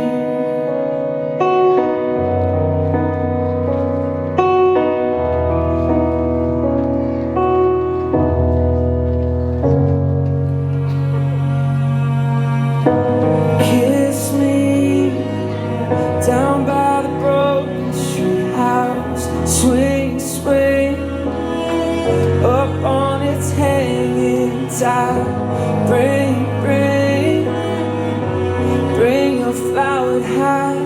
Kiss me down by the broken street house. Swing, swing up on its hanging tide. Bring, bring, bring your flowered hat.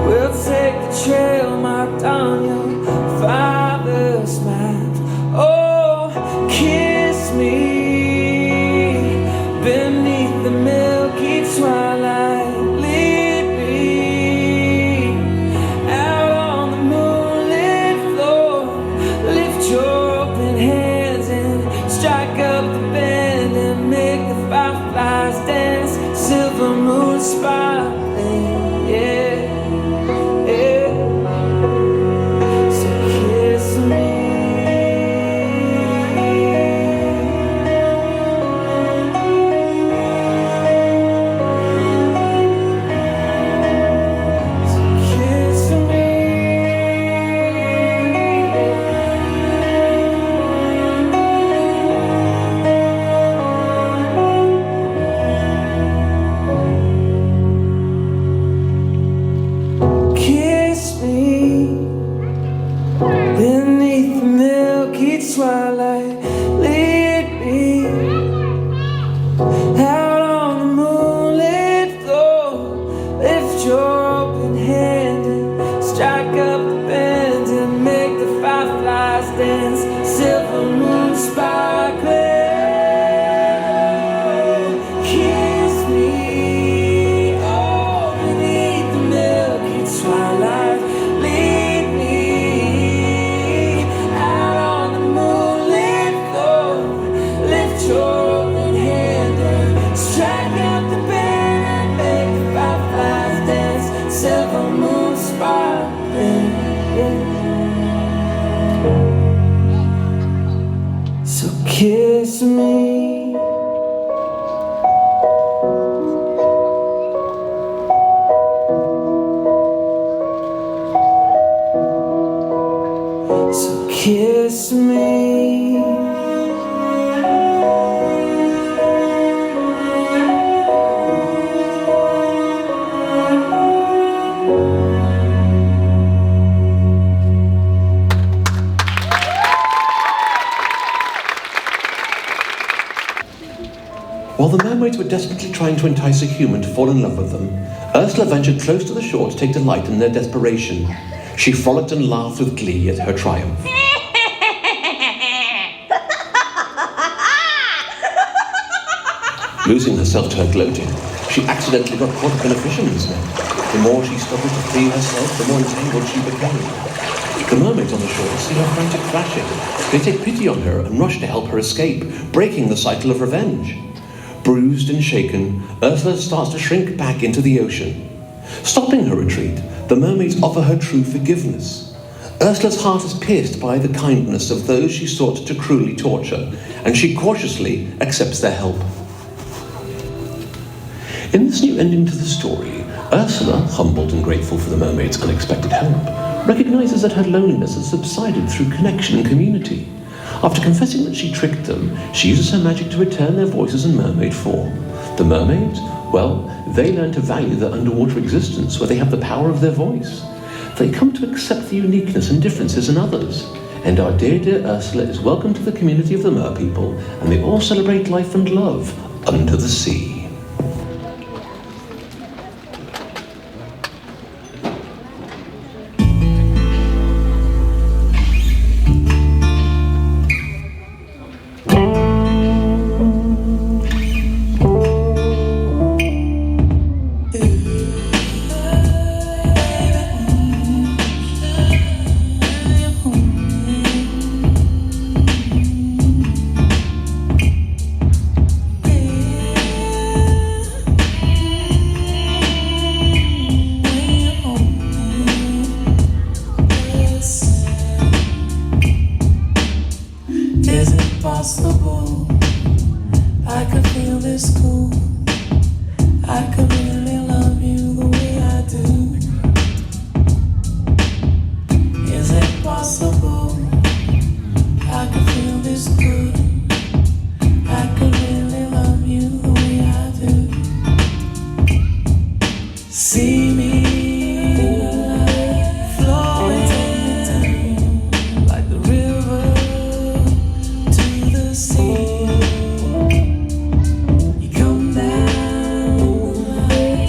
We'll take the trail marked on your father's map. Oh, kiss me beneath the milky twilight. Lead me out on the moonlit floor. Lift your open hands and strike up the band and make the fireflies dance. Silver moon sparkling, yeah, yeah. So kiss me. Kiss me. Kiss me beneath the milky twilight. Lead me out on the moonlit floor. Lift your open hand and strike up the band and make the fireflies dance. Silver moon sparkling. Kiss me, oh, beneath the milky twilight. Lead me out on the moonlit floor. Lift your open hand and strike out the band and make the fireflies dance. Silver moon sparkling, yeah. So kiss me. So kiss me. While the mermaids were desperately trying to entice a human to fall in love with them, Ursula ventured close to the shore to take delight in their desperation. She frolicked and laughed with glee at her triumph. Losing herself to her gloating, she accidentally got caught up in a fisherman's net. The more she struggled to free herself, the more entangled she became. The mermaids on the shore see her frantic flashing. They take pity on her and rush to help her escape, breaking the cycle of revenge. Bruised and shaken, Ursula starts to shrink back into the ocean. Stopping her retreat, the mermaids offer her true forgiveness. Ursula's heart is pierced by the kindness of those she sought to cruelly torture, and she cautiously accepts their help. In this new ending to the story, Ursula, humbled and grateful for the mermaid's unexpected help, recognizes that her loneliness has subsided through connection and community. After confessing that she tricked them, she uses her magic to return their voices in mermaid form. The mermaids, well, they learn to value their underwater existence where they have the power of their voice. They come to accept the uniqueness and differences in others. And our dear, dear Ursula is welcome to the community of the Mer people, and they all celebrate life and love under the sea. Is it possible I could feel this cool? I could really love you the way I do. Is it possible I could feel this good? I could really love you the way I do. See me flowing like the river to the sea. You come down the line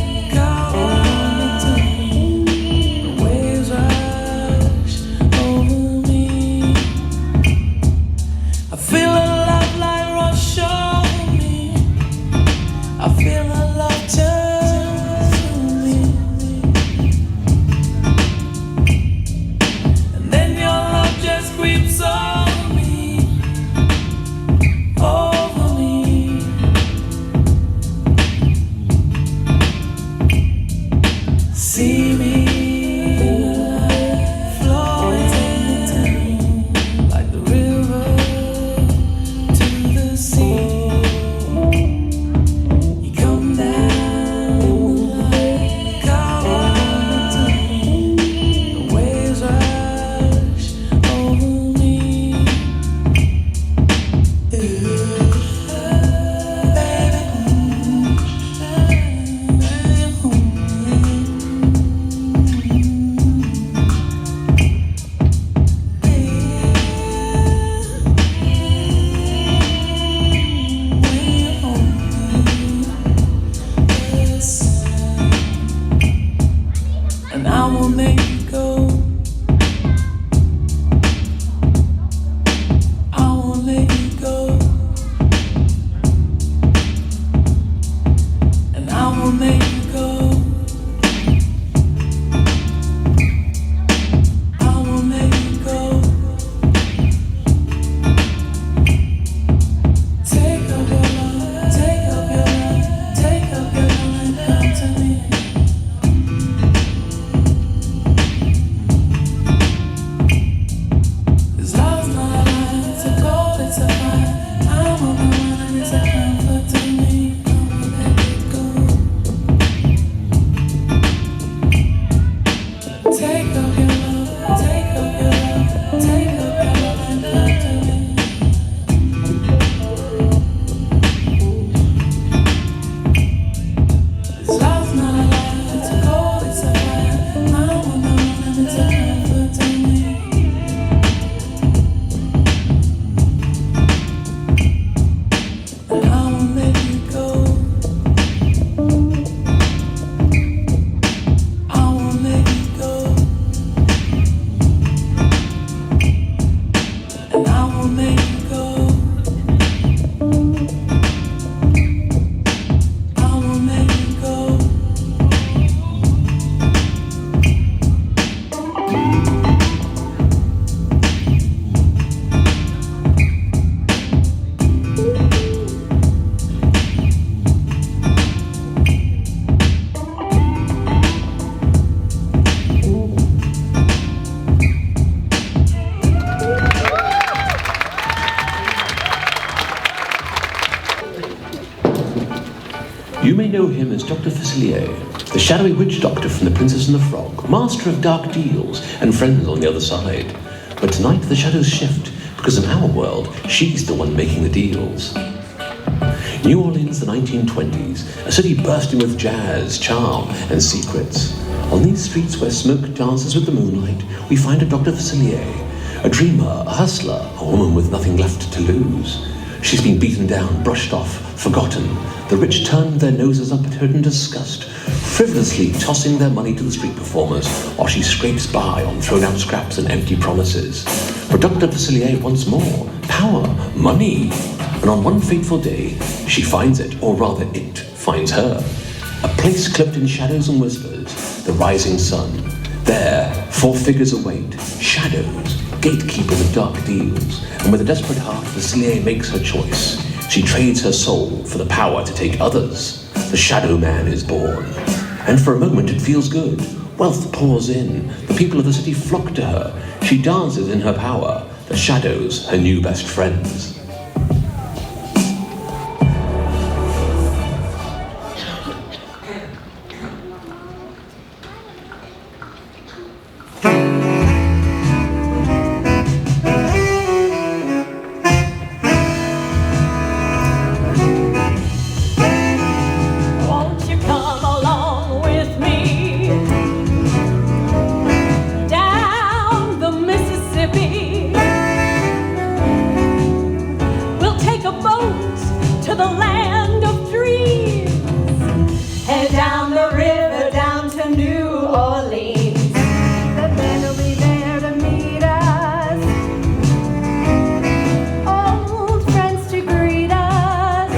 You may know him as Dr. Facilier, the shadowy witch doctor from The Princess and the Frog, master of dark deals and friends on the other side. But tonight the shadows shift, because in our world, she's the one making the deals. New Orleans, the 1920s, a city bursting with jazz, charm, and secrets. On these streets where smoke dances with the moonlight, we find a Dr. Facilier, a dreamer, a hustler, a woman with nothing left to lose. She's been beaten down, brushed off, forgotten. The rich turned their noses up at her in disgust, frivolously tossing their money to the street performers, while she scrapes by on thrown-out scraps and empty promises. But Dr. Facilier wants more. Power, money. And on one fateful day, she finds it, or rather it finds her. A place cloaked in shadows and whispers, the rising sun. There, 4 figures await, shadows, gatekeepers of dark deals, and with a desperate heart, Facilier makes her choice. She trades her soul for the power to take others. The shadow man is born. And for a moment it feels good. Wealth pours in. The people of the city flock to her. She dances in her power. The shadows, her new best friends. Won't you come along with me down the Mississippi? We'll take a boat to the land of dreams, head down the river down to New Orleans. The men will be there to meet us, old friends to greet us,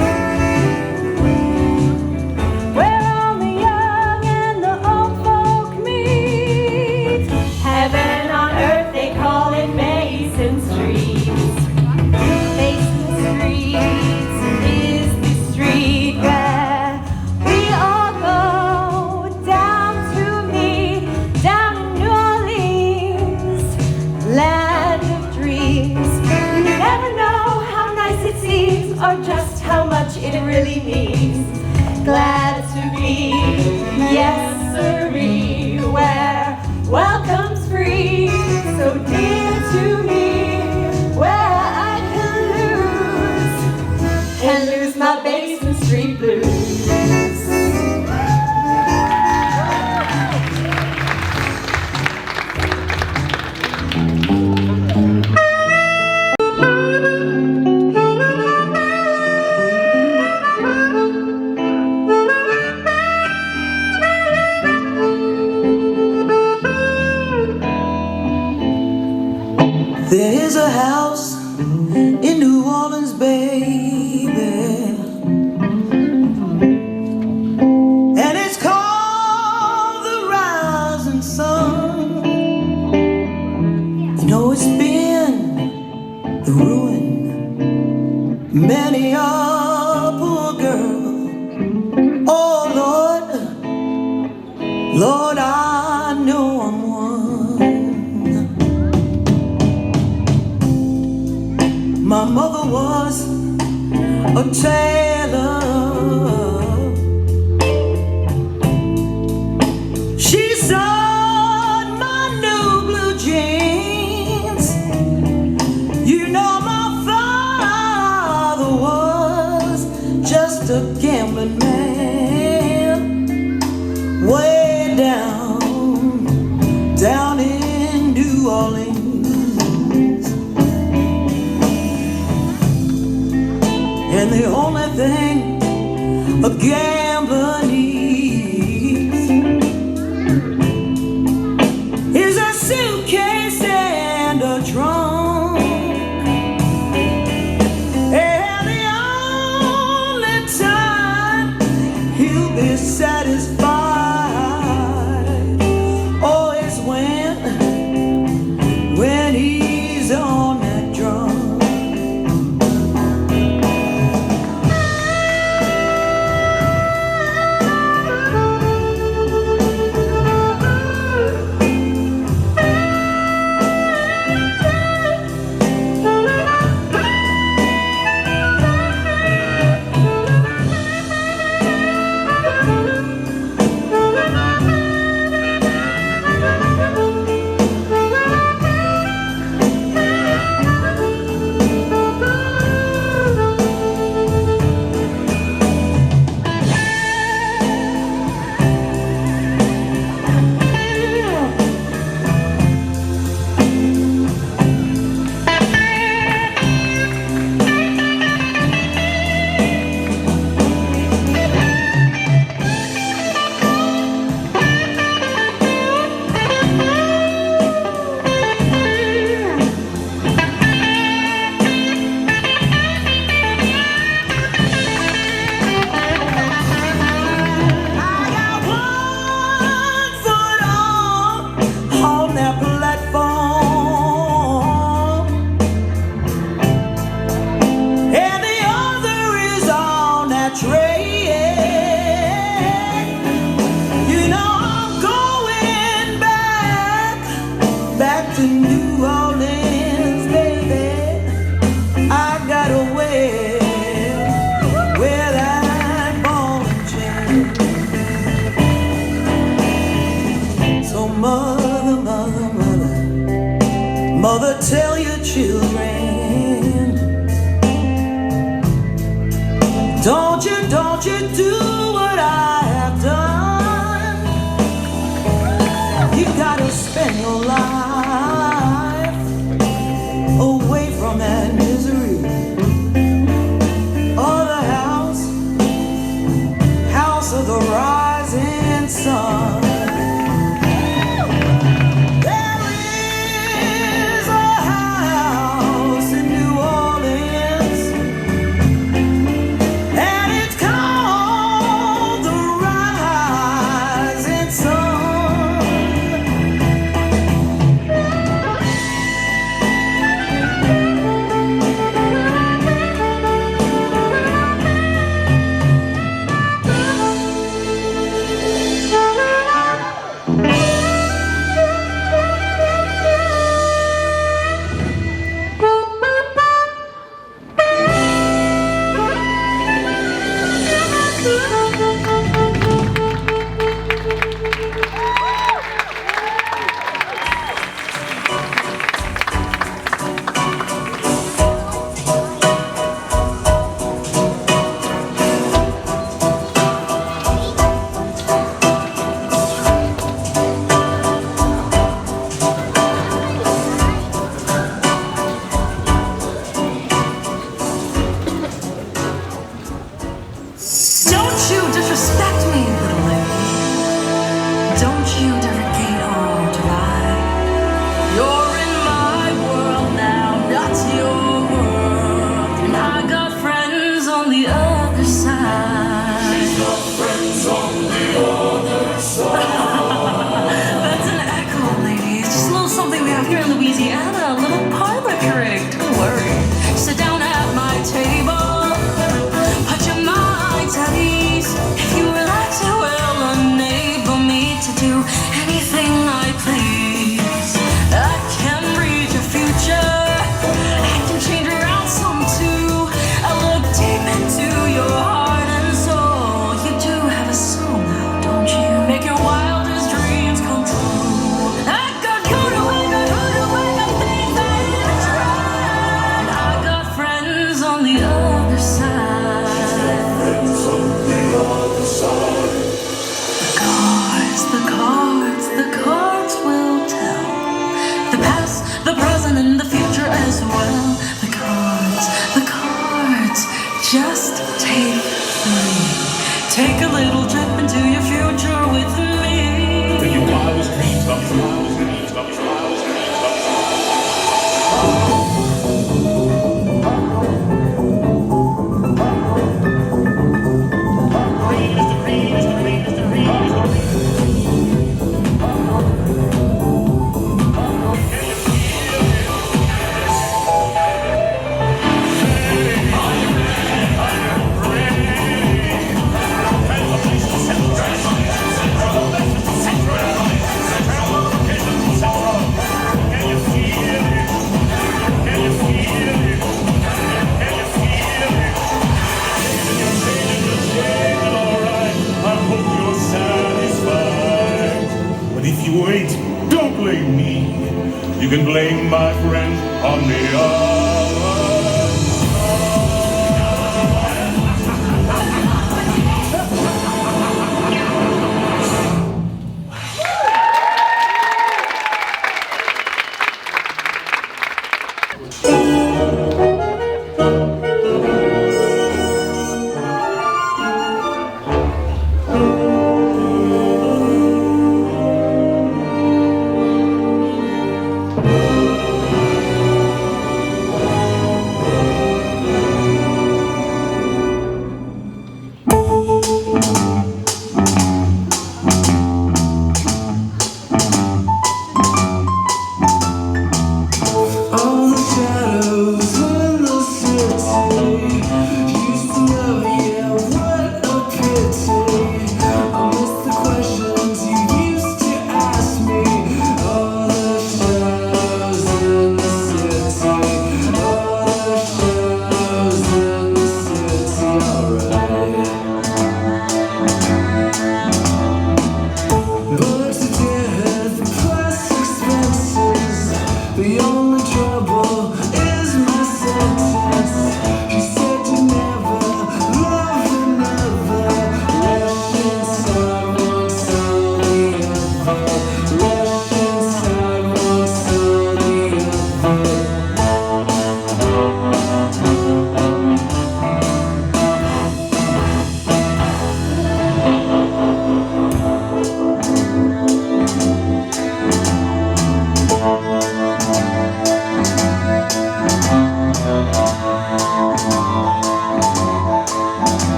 where all the young and the old folk meet. Heaven on earth, they call it Mason Street. Mason Street is the street where we all go down to meet, down in New Orleans, land of dreams. You never know how nice it seems or just how much it really means. Glad to be, yes sirree, where welcome's free, so dear to me, where I can lose my Mason Street blues. There is a house in New Orleans, baby, and it's called the Rising Sun. You know it's been the ruin many a poor girl. Oh Lord, Lord, I know I'm one. My mother was a tailor. She sewed my new blue jeans. You know my father was just a gambling man, way down in New Orleans. And the only thing a gambler needs is a suitcase and a trunk. And the only time he'll be satisfied, oh, is when he's on that drum. do what I have done, you gotta spend your life away from that misery. Oh, the house of the rising sun. There is a house in New Orleans, and it's called the Rising Sun. Don't you disrespect me, little lady. Don't you derogate or deny. You're in my world now, not your world. And I got friends on the other side. She's got friends on the other side. That's an echo, ladies. Just a little something we have here in Louisiana. A little parlor trick. Don't worry. Sit down at my table. Put your minds at ease. If you relax, it will enable me to do anything I please. I can read your future. I can change around some too. I look deep into your heart and soul. You do have a soul now, don't you? Make your wildest dreams come true. I got good away, got things that is right. I got friends on the other side. The cards will tell. The past, the present, and the future as well. The cards, just take 3. Take a little trip into your future with me. Then your wildest dreams come true. Wait, don't blame me. You can blame my friend on the other.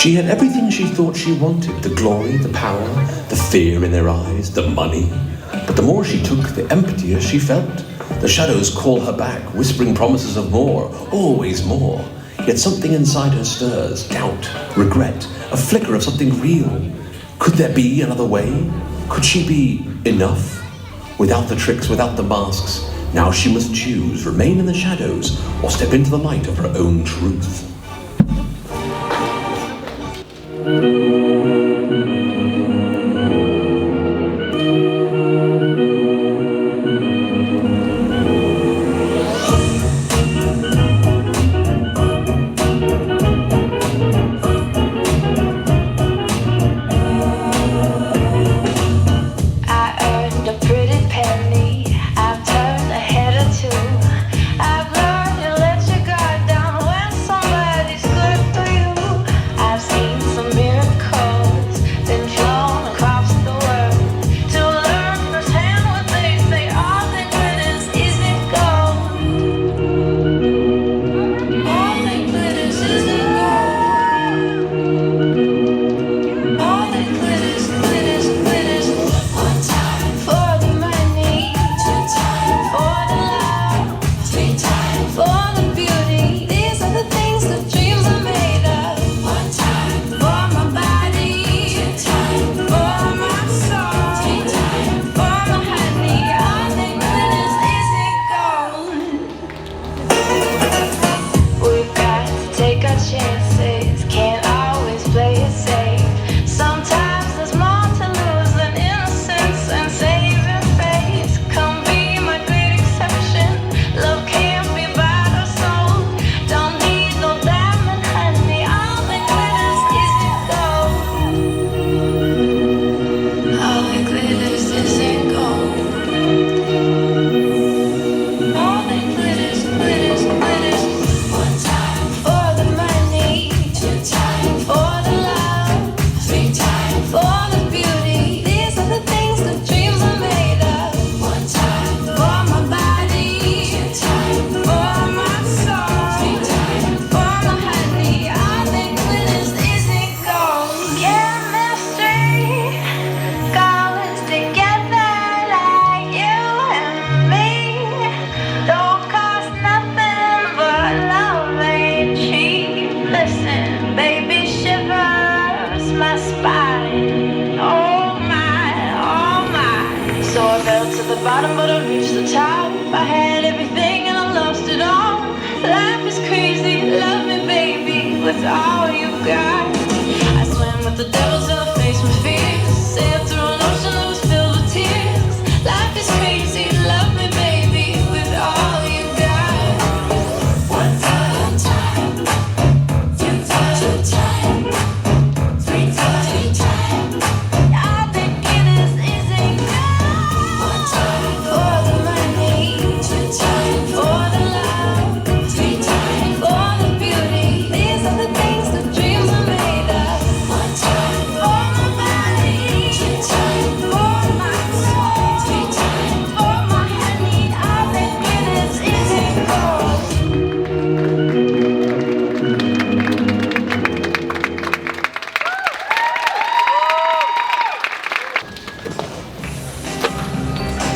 She had everything she thought she wanted, the glory, the power, the fear in their eyes, the money. But the more she took, the emptier she felt. The shadows call her back, whispering promises of more, always more. Yet something inside her stirs, doubt, regret, a flicker of something real. Could there be another way? Could she be enough? Without the tricks, without the masks, now she must choose, remain in the shadows, or step into the light of her own truth.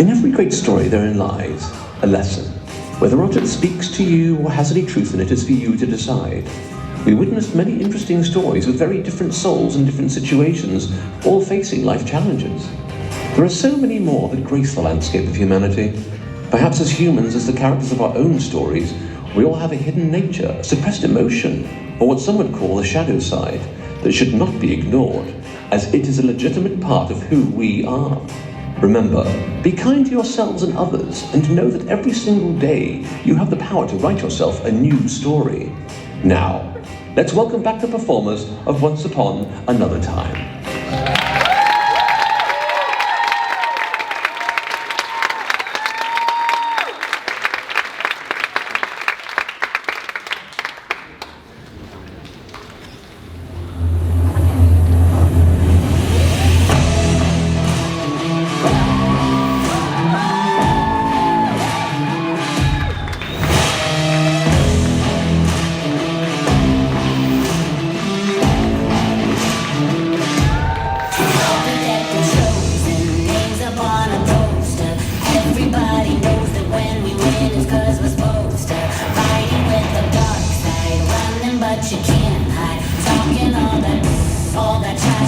In every great story therein lies a lesson. Whether or not it speaks to you or has any truth in it is for you to decide. We witnessed many interesting stories with very different souls in different situations, all facing life challenges. There are so many more that grace the landscape of humanity. Perhaps as humans, as the characters of our own stories, we all have a hidden nature, a suppressed emotion, or what some would call the shadow side, that should not be ignored, as it is a legitimate part of who we are. Remember, be kind to yourselves and others, and know that every single day you have the power to write yourself a new story. Now, let's welcome back the performers of Once Upon Another Time.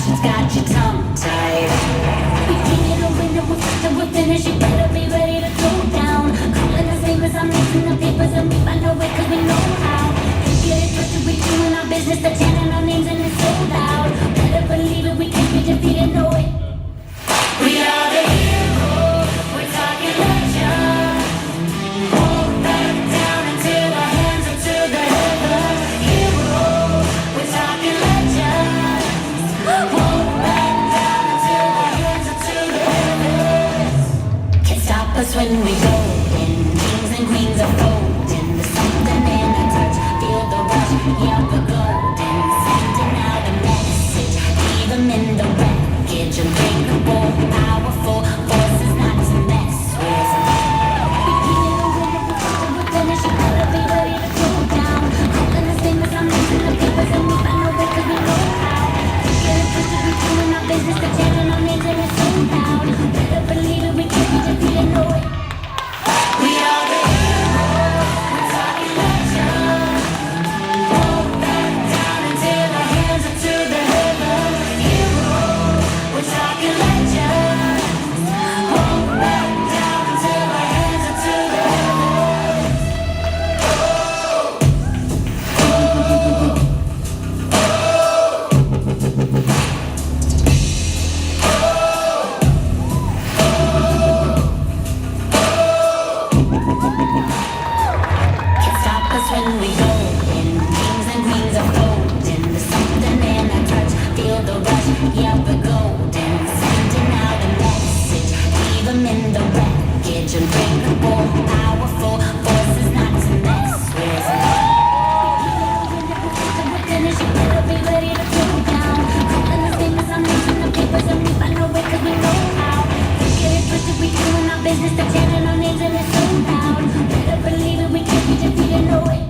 Passion's got you tongue-tied. We came here to win, and we're first and we're finished. You better be ready to go down. Calling us famous, I'm mixing the papers and we find our way 'cause we know how. Don't get it twisted, we doing our business, they're chanting our names and it's so loud. Better believe it, we can't be defeated, no way. We are the heroes, we're talking legends. Won't back down until our hands are to the heavens. Heroes, we're talking legends. Won't back down until our hands are to the heavens. Can't stop us when we go in. Kings and queens are folding. There's something in our touch. Feel the rush, yeah, we're golden. Sending out a message, leave them in the wreckage. Unbreakable, powerful forces not to mess with. We came here to win, and we're first and we're finished. You better be ready to go down. Calling us famous, I'm mixing the papers and we find our way 'cause we know how. Don't get it twisted, we doing our business, they're chanting our names and it's so loud. Better believe it, we can't be defeated, no way. We are the heroes, we're talking legends. Won't back down until our hands are to the heavens. Heroes, we're talking legends. Won't back down until our hands are to the heavens. Can't stop us when we go in. Kings and queens are folding. There's something in our touch. Feel the rush, yeah, we're golden. Sending out a message, leave them in the wreckage. Unbreakable, powerful forces not to mess with. We're finished, you better be ready to go down. Calling us famous, I'm mixing the papers and we find our way 'cause we know how. Don't get it twisted, we doing our business, they're chanting our names and it's so loud. Better believe it, we can't be defeated, no way.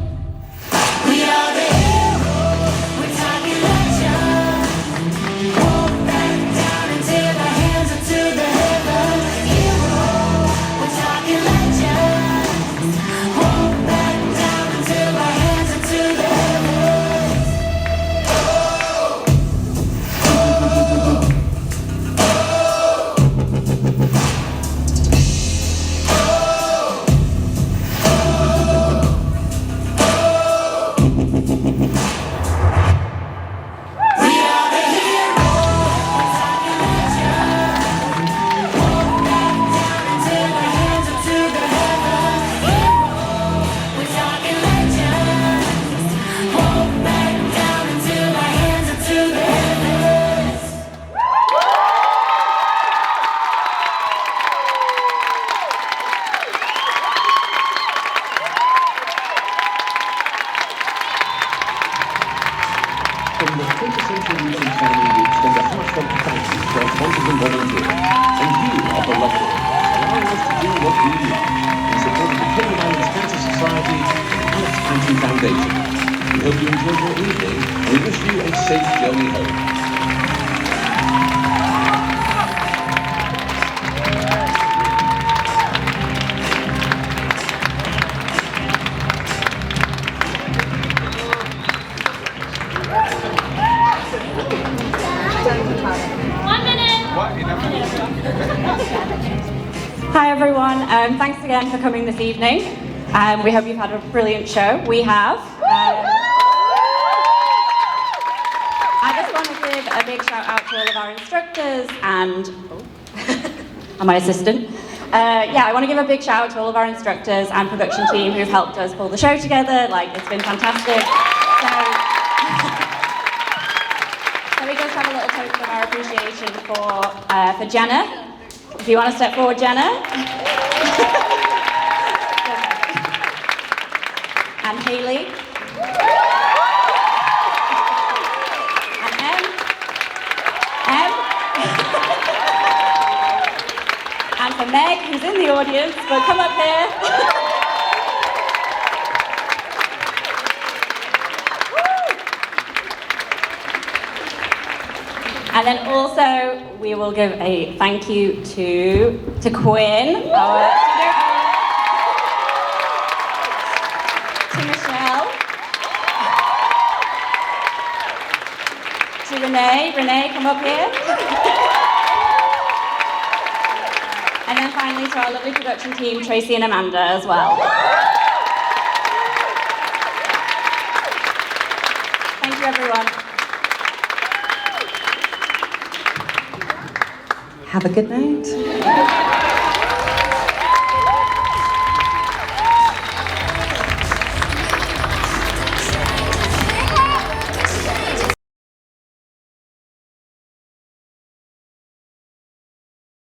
We are the heroes, we're talking legends. Won't back down until our hands are to the heavens. Heroes, we're talking legends. Won't back down until our hands are to the heavens. We are the heroes, we're talking legends. Won't back down until our hands are to the heavens. Heroes, we're talking legends. Won't back down until our hands are to the heavens. From the Quinntessential Movement family, we extend a heartfelt thank you to our sponsors and volunteers, and you, our beloved, allowing us to do what we do in support of the Cayman Islands Cancer Society and Alex Anti Foundation. We hope you enjoyed your evening, and we wish you a safe journey home. Hi everyone, thanks again for coming this evening. We hope you've had a brilliant show. We have. I just want to give a big shout out to all of our instructors and my assistant. I want to give a big shout out to all of our instructors and production team who've helped us pull the show together. It's been fantastic. So we just have a little token of our appreciation for Jenna. If you want to step forward, Jenna. And Hayley. And Em. And for Meg, who's in the audience, but come up here. And then also, we will give a thank you to Quinn, our studio, to Michelle, to Renee. Renee, come up here. And then finally to our lovely production team, Tracy and Amanda as well. Thank you, everyone. Have a good night.